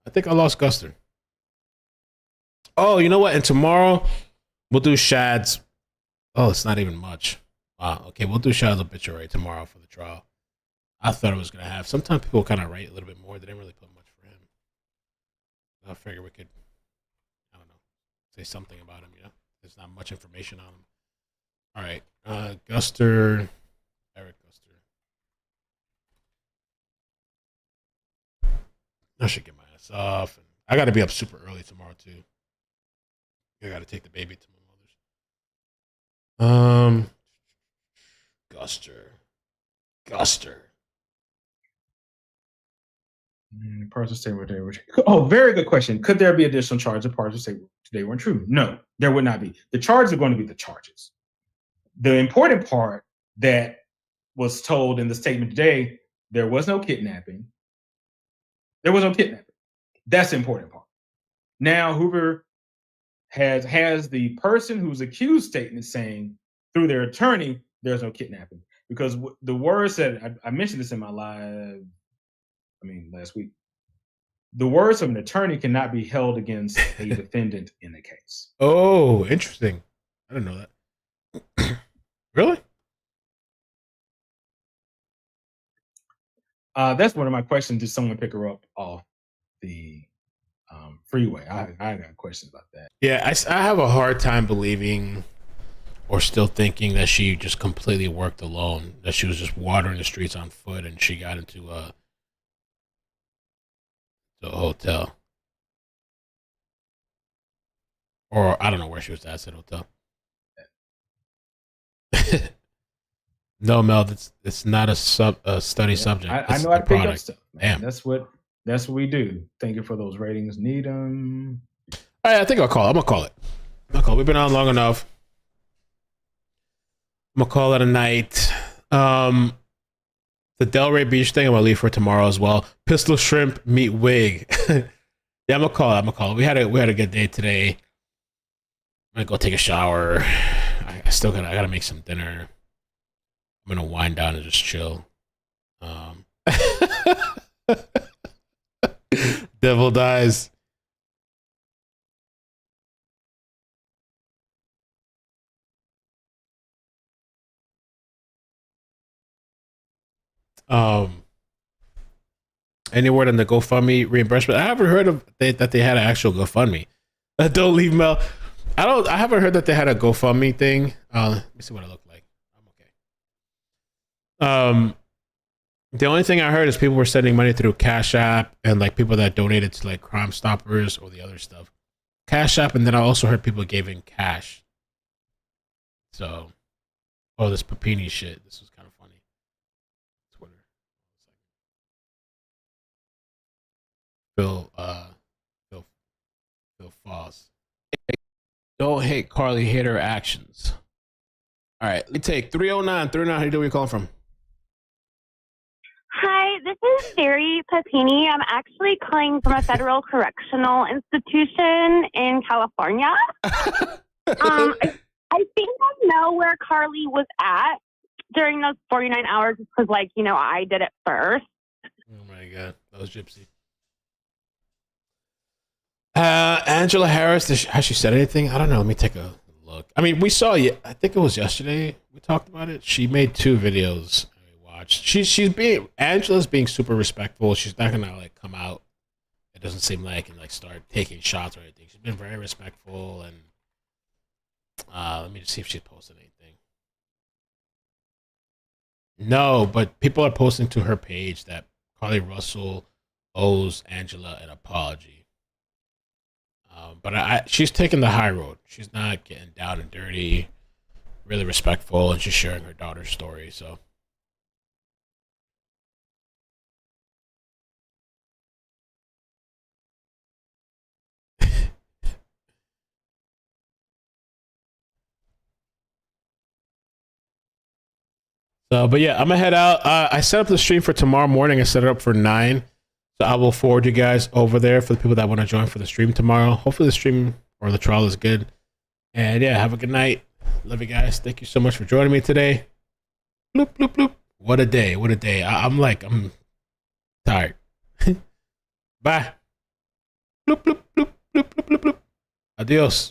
I think I lost Guster. Oh, you know what? And tomorrow we'll do Shad's. Oh, it's not even much. Wow. Okay, we'll do Shad's obituary tomorrow for the trial. I thought it was gonna have. Sometimes people kind of write a little bit more. They didn't really put much for him. I figure we could, I don't know, say something about him. You know, there's not much information on him. All right, Guster, Eric Guster. I should get my ass off. And I got to be up super early tomorrow too. I got to take the baby to my mother's. Guster. Partial statement they were. Oh, very good question. Could there be additional charges of partial statement they weren't true? No, there would not be. The charges are going to be the charges. The important part that was told in the statement today, there was no kidnapping. There was no kidnapping. That's the important part. Now Hoover has the person who's accused statement saying through their attorney, there's no kidnapping. Because the words that I mentioned this in my live, last week. The words of an attorney cannot be held against a defendant in a case. Oh, interesting. I didn't know that. Really? That's one of my questions. Did someone pick her up off the freeway? I got questions about that. Yeah, I have a hard time believing or still thinking that she just completely worked alone, that she was just wandering the streets on foot and she got into the hotel. Or I don't know where she was at that hotel. No, Mel, it's not a study subject. I know how to pick up stuff. Man. Damn. That's what we do. Thank you for those ratings. Need them. All right, I think I'll call it. I'm gonna call it. We've been on long enough. I'm gonna call it a night. The Delray Beach thing I'm gonna leave for tomorrow as well. Pistol shrimp meat wig. Yeah, I'm gonna call it. We had a good day today. I'm gonna go take a shower. I gotta make some dinner. I'm gonna wind down and just chill. Devil dies. Any word on the GoFundMe reimbursement? I haven't heard of that they had an actual GoFundMe. Don't leave Mel. I haven't heard that they had a GoFundMe thing. Let me see what it looked like. I'm okay. The only thing I heard is people were sending money through Cash App and like people that donated to like Crime Stoppers or the other stuff. Cash App, and then I also heard people giving cash. So, this Papini shit. This was kind of funny. Twitter. Phil Foss. Don't hate Carlee, hate her actions. All right, let me take 309. 309, how you doing? Where you calling from? Hi, this is Sherry Papini. I'm actually calling from a federal correctional institution in California. I think I know where Carlee was at during those 49 hours because, I did it first. Oh, my God. That was Gypsy. Angela Harris, has she said anything? I don't know. Let me take a look. I mean, we saw it. I think it was yesterday we talked about it. She made 2 videos we watched. Angela's being super respectful. She's not going to, come out, it doesn't seem like, and, start taking shots or anything. She's been very respectful and let me just see if she's posted anything. No, but people are posting to her page that Carlee Russell owes Angela an apology. But she's taking the high road. She's not getting down and dirty, really respectful, and she's sharing her daughter's story. So. But yeah, I'm gonna head out. I set up the stream for tomorrow morning. I set it up for 9. So I will forward you guys over there for the people that want to join for the stream tomorrow. Hopefully the stream or the trial is good. And yeah, have a good night. Love you guys. Thank you so much for joining me today. Bloop, bloop, bloop. What a day. What a day. I'm tired. Bye. Bloop, bloop, bloop, bloop, bloop, bloop, bloop. Adios.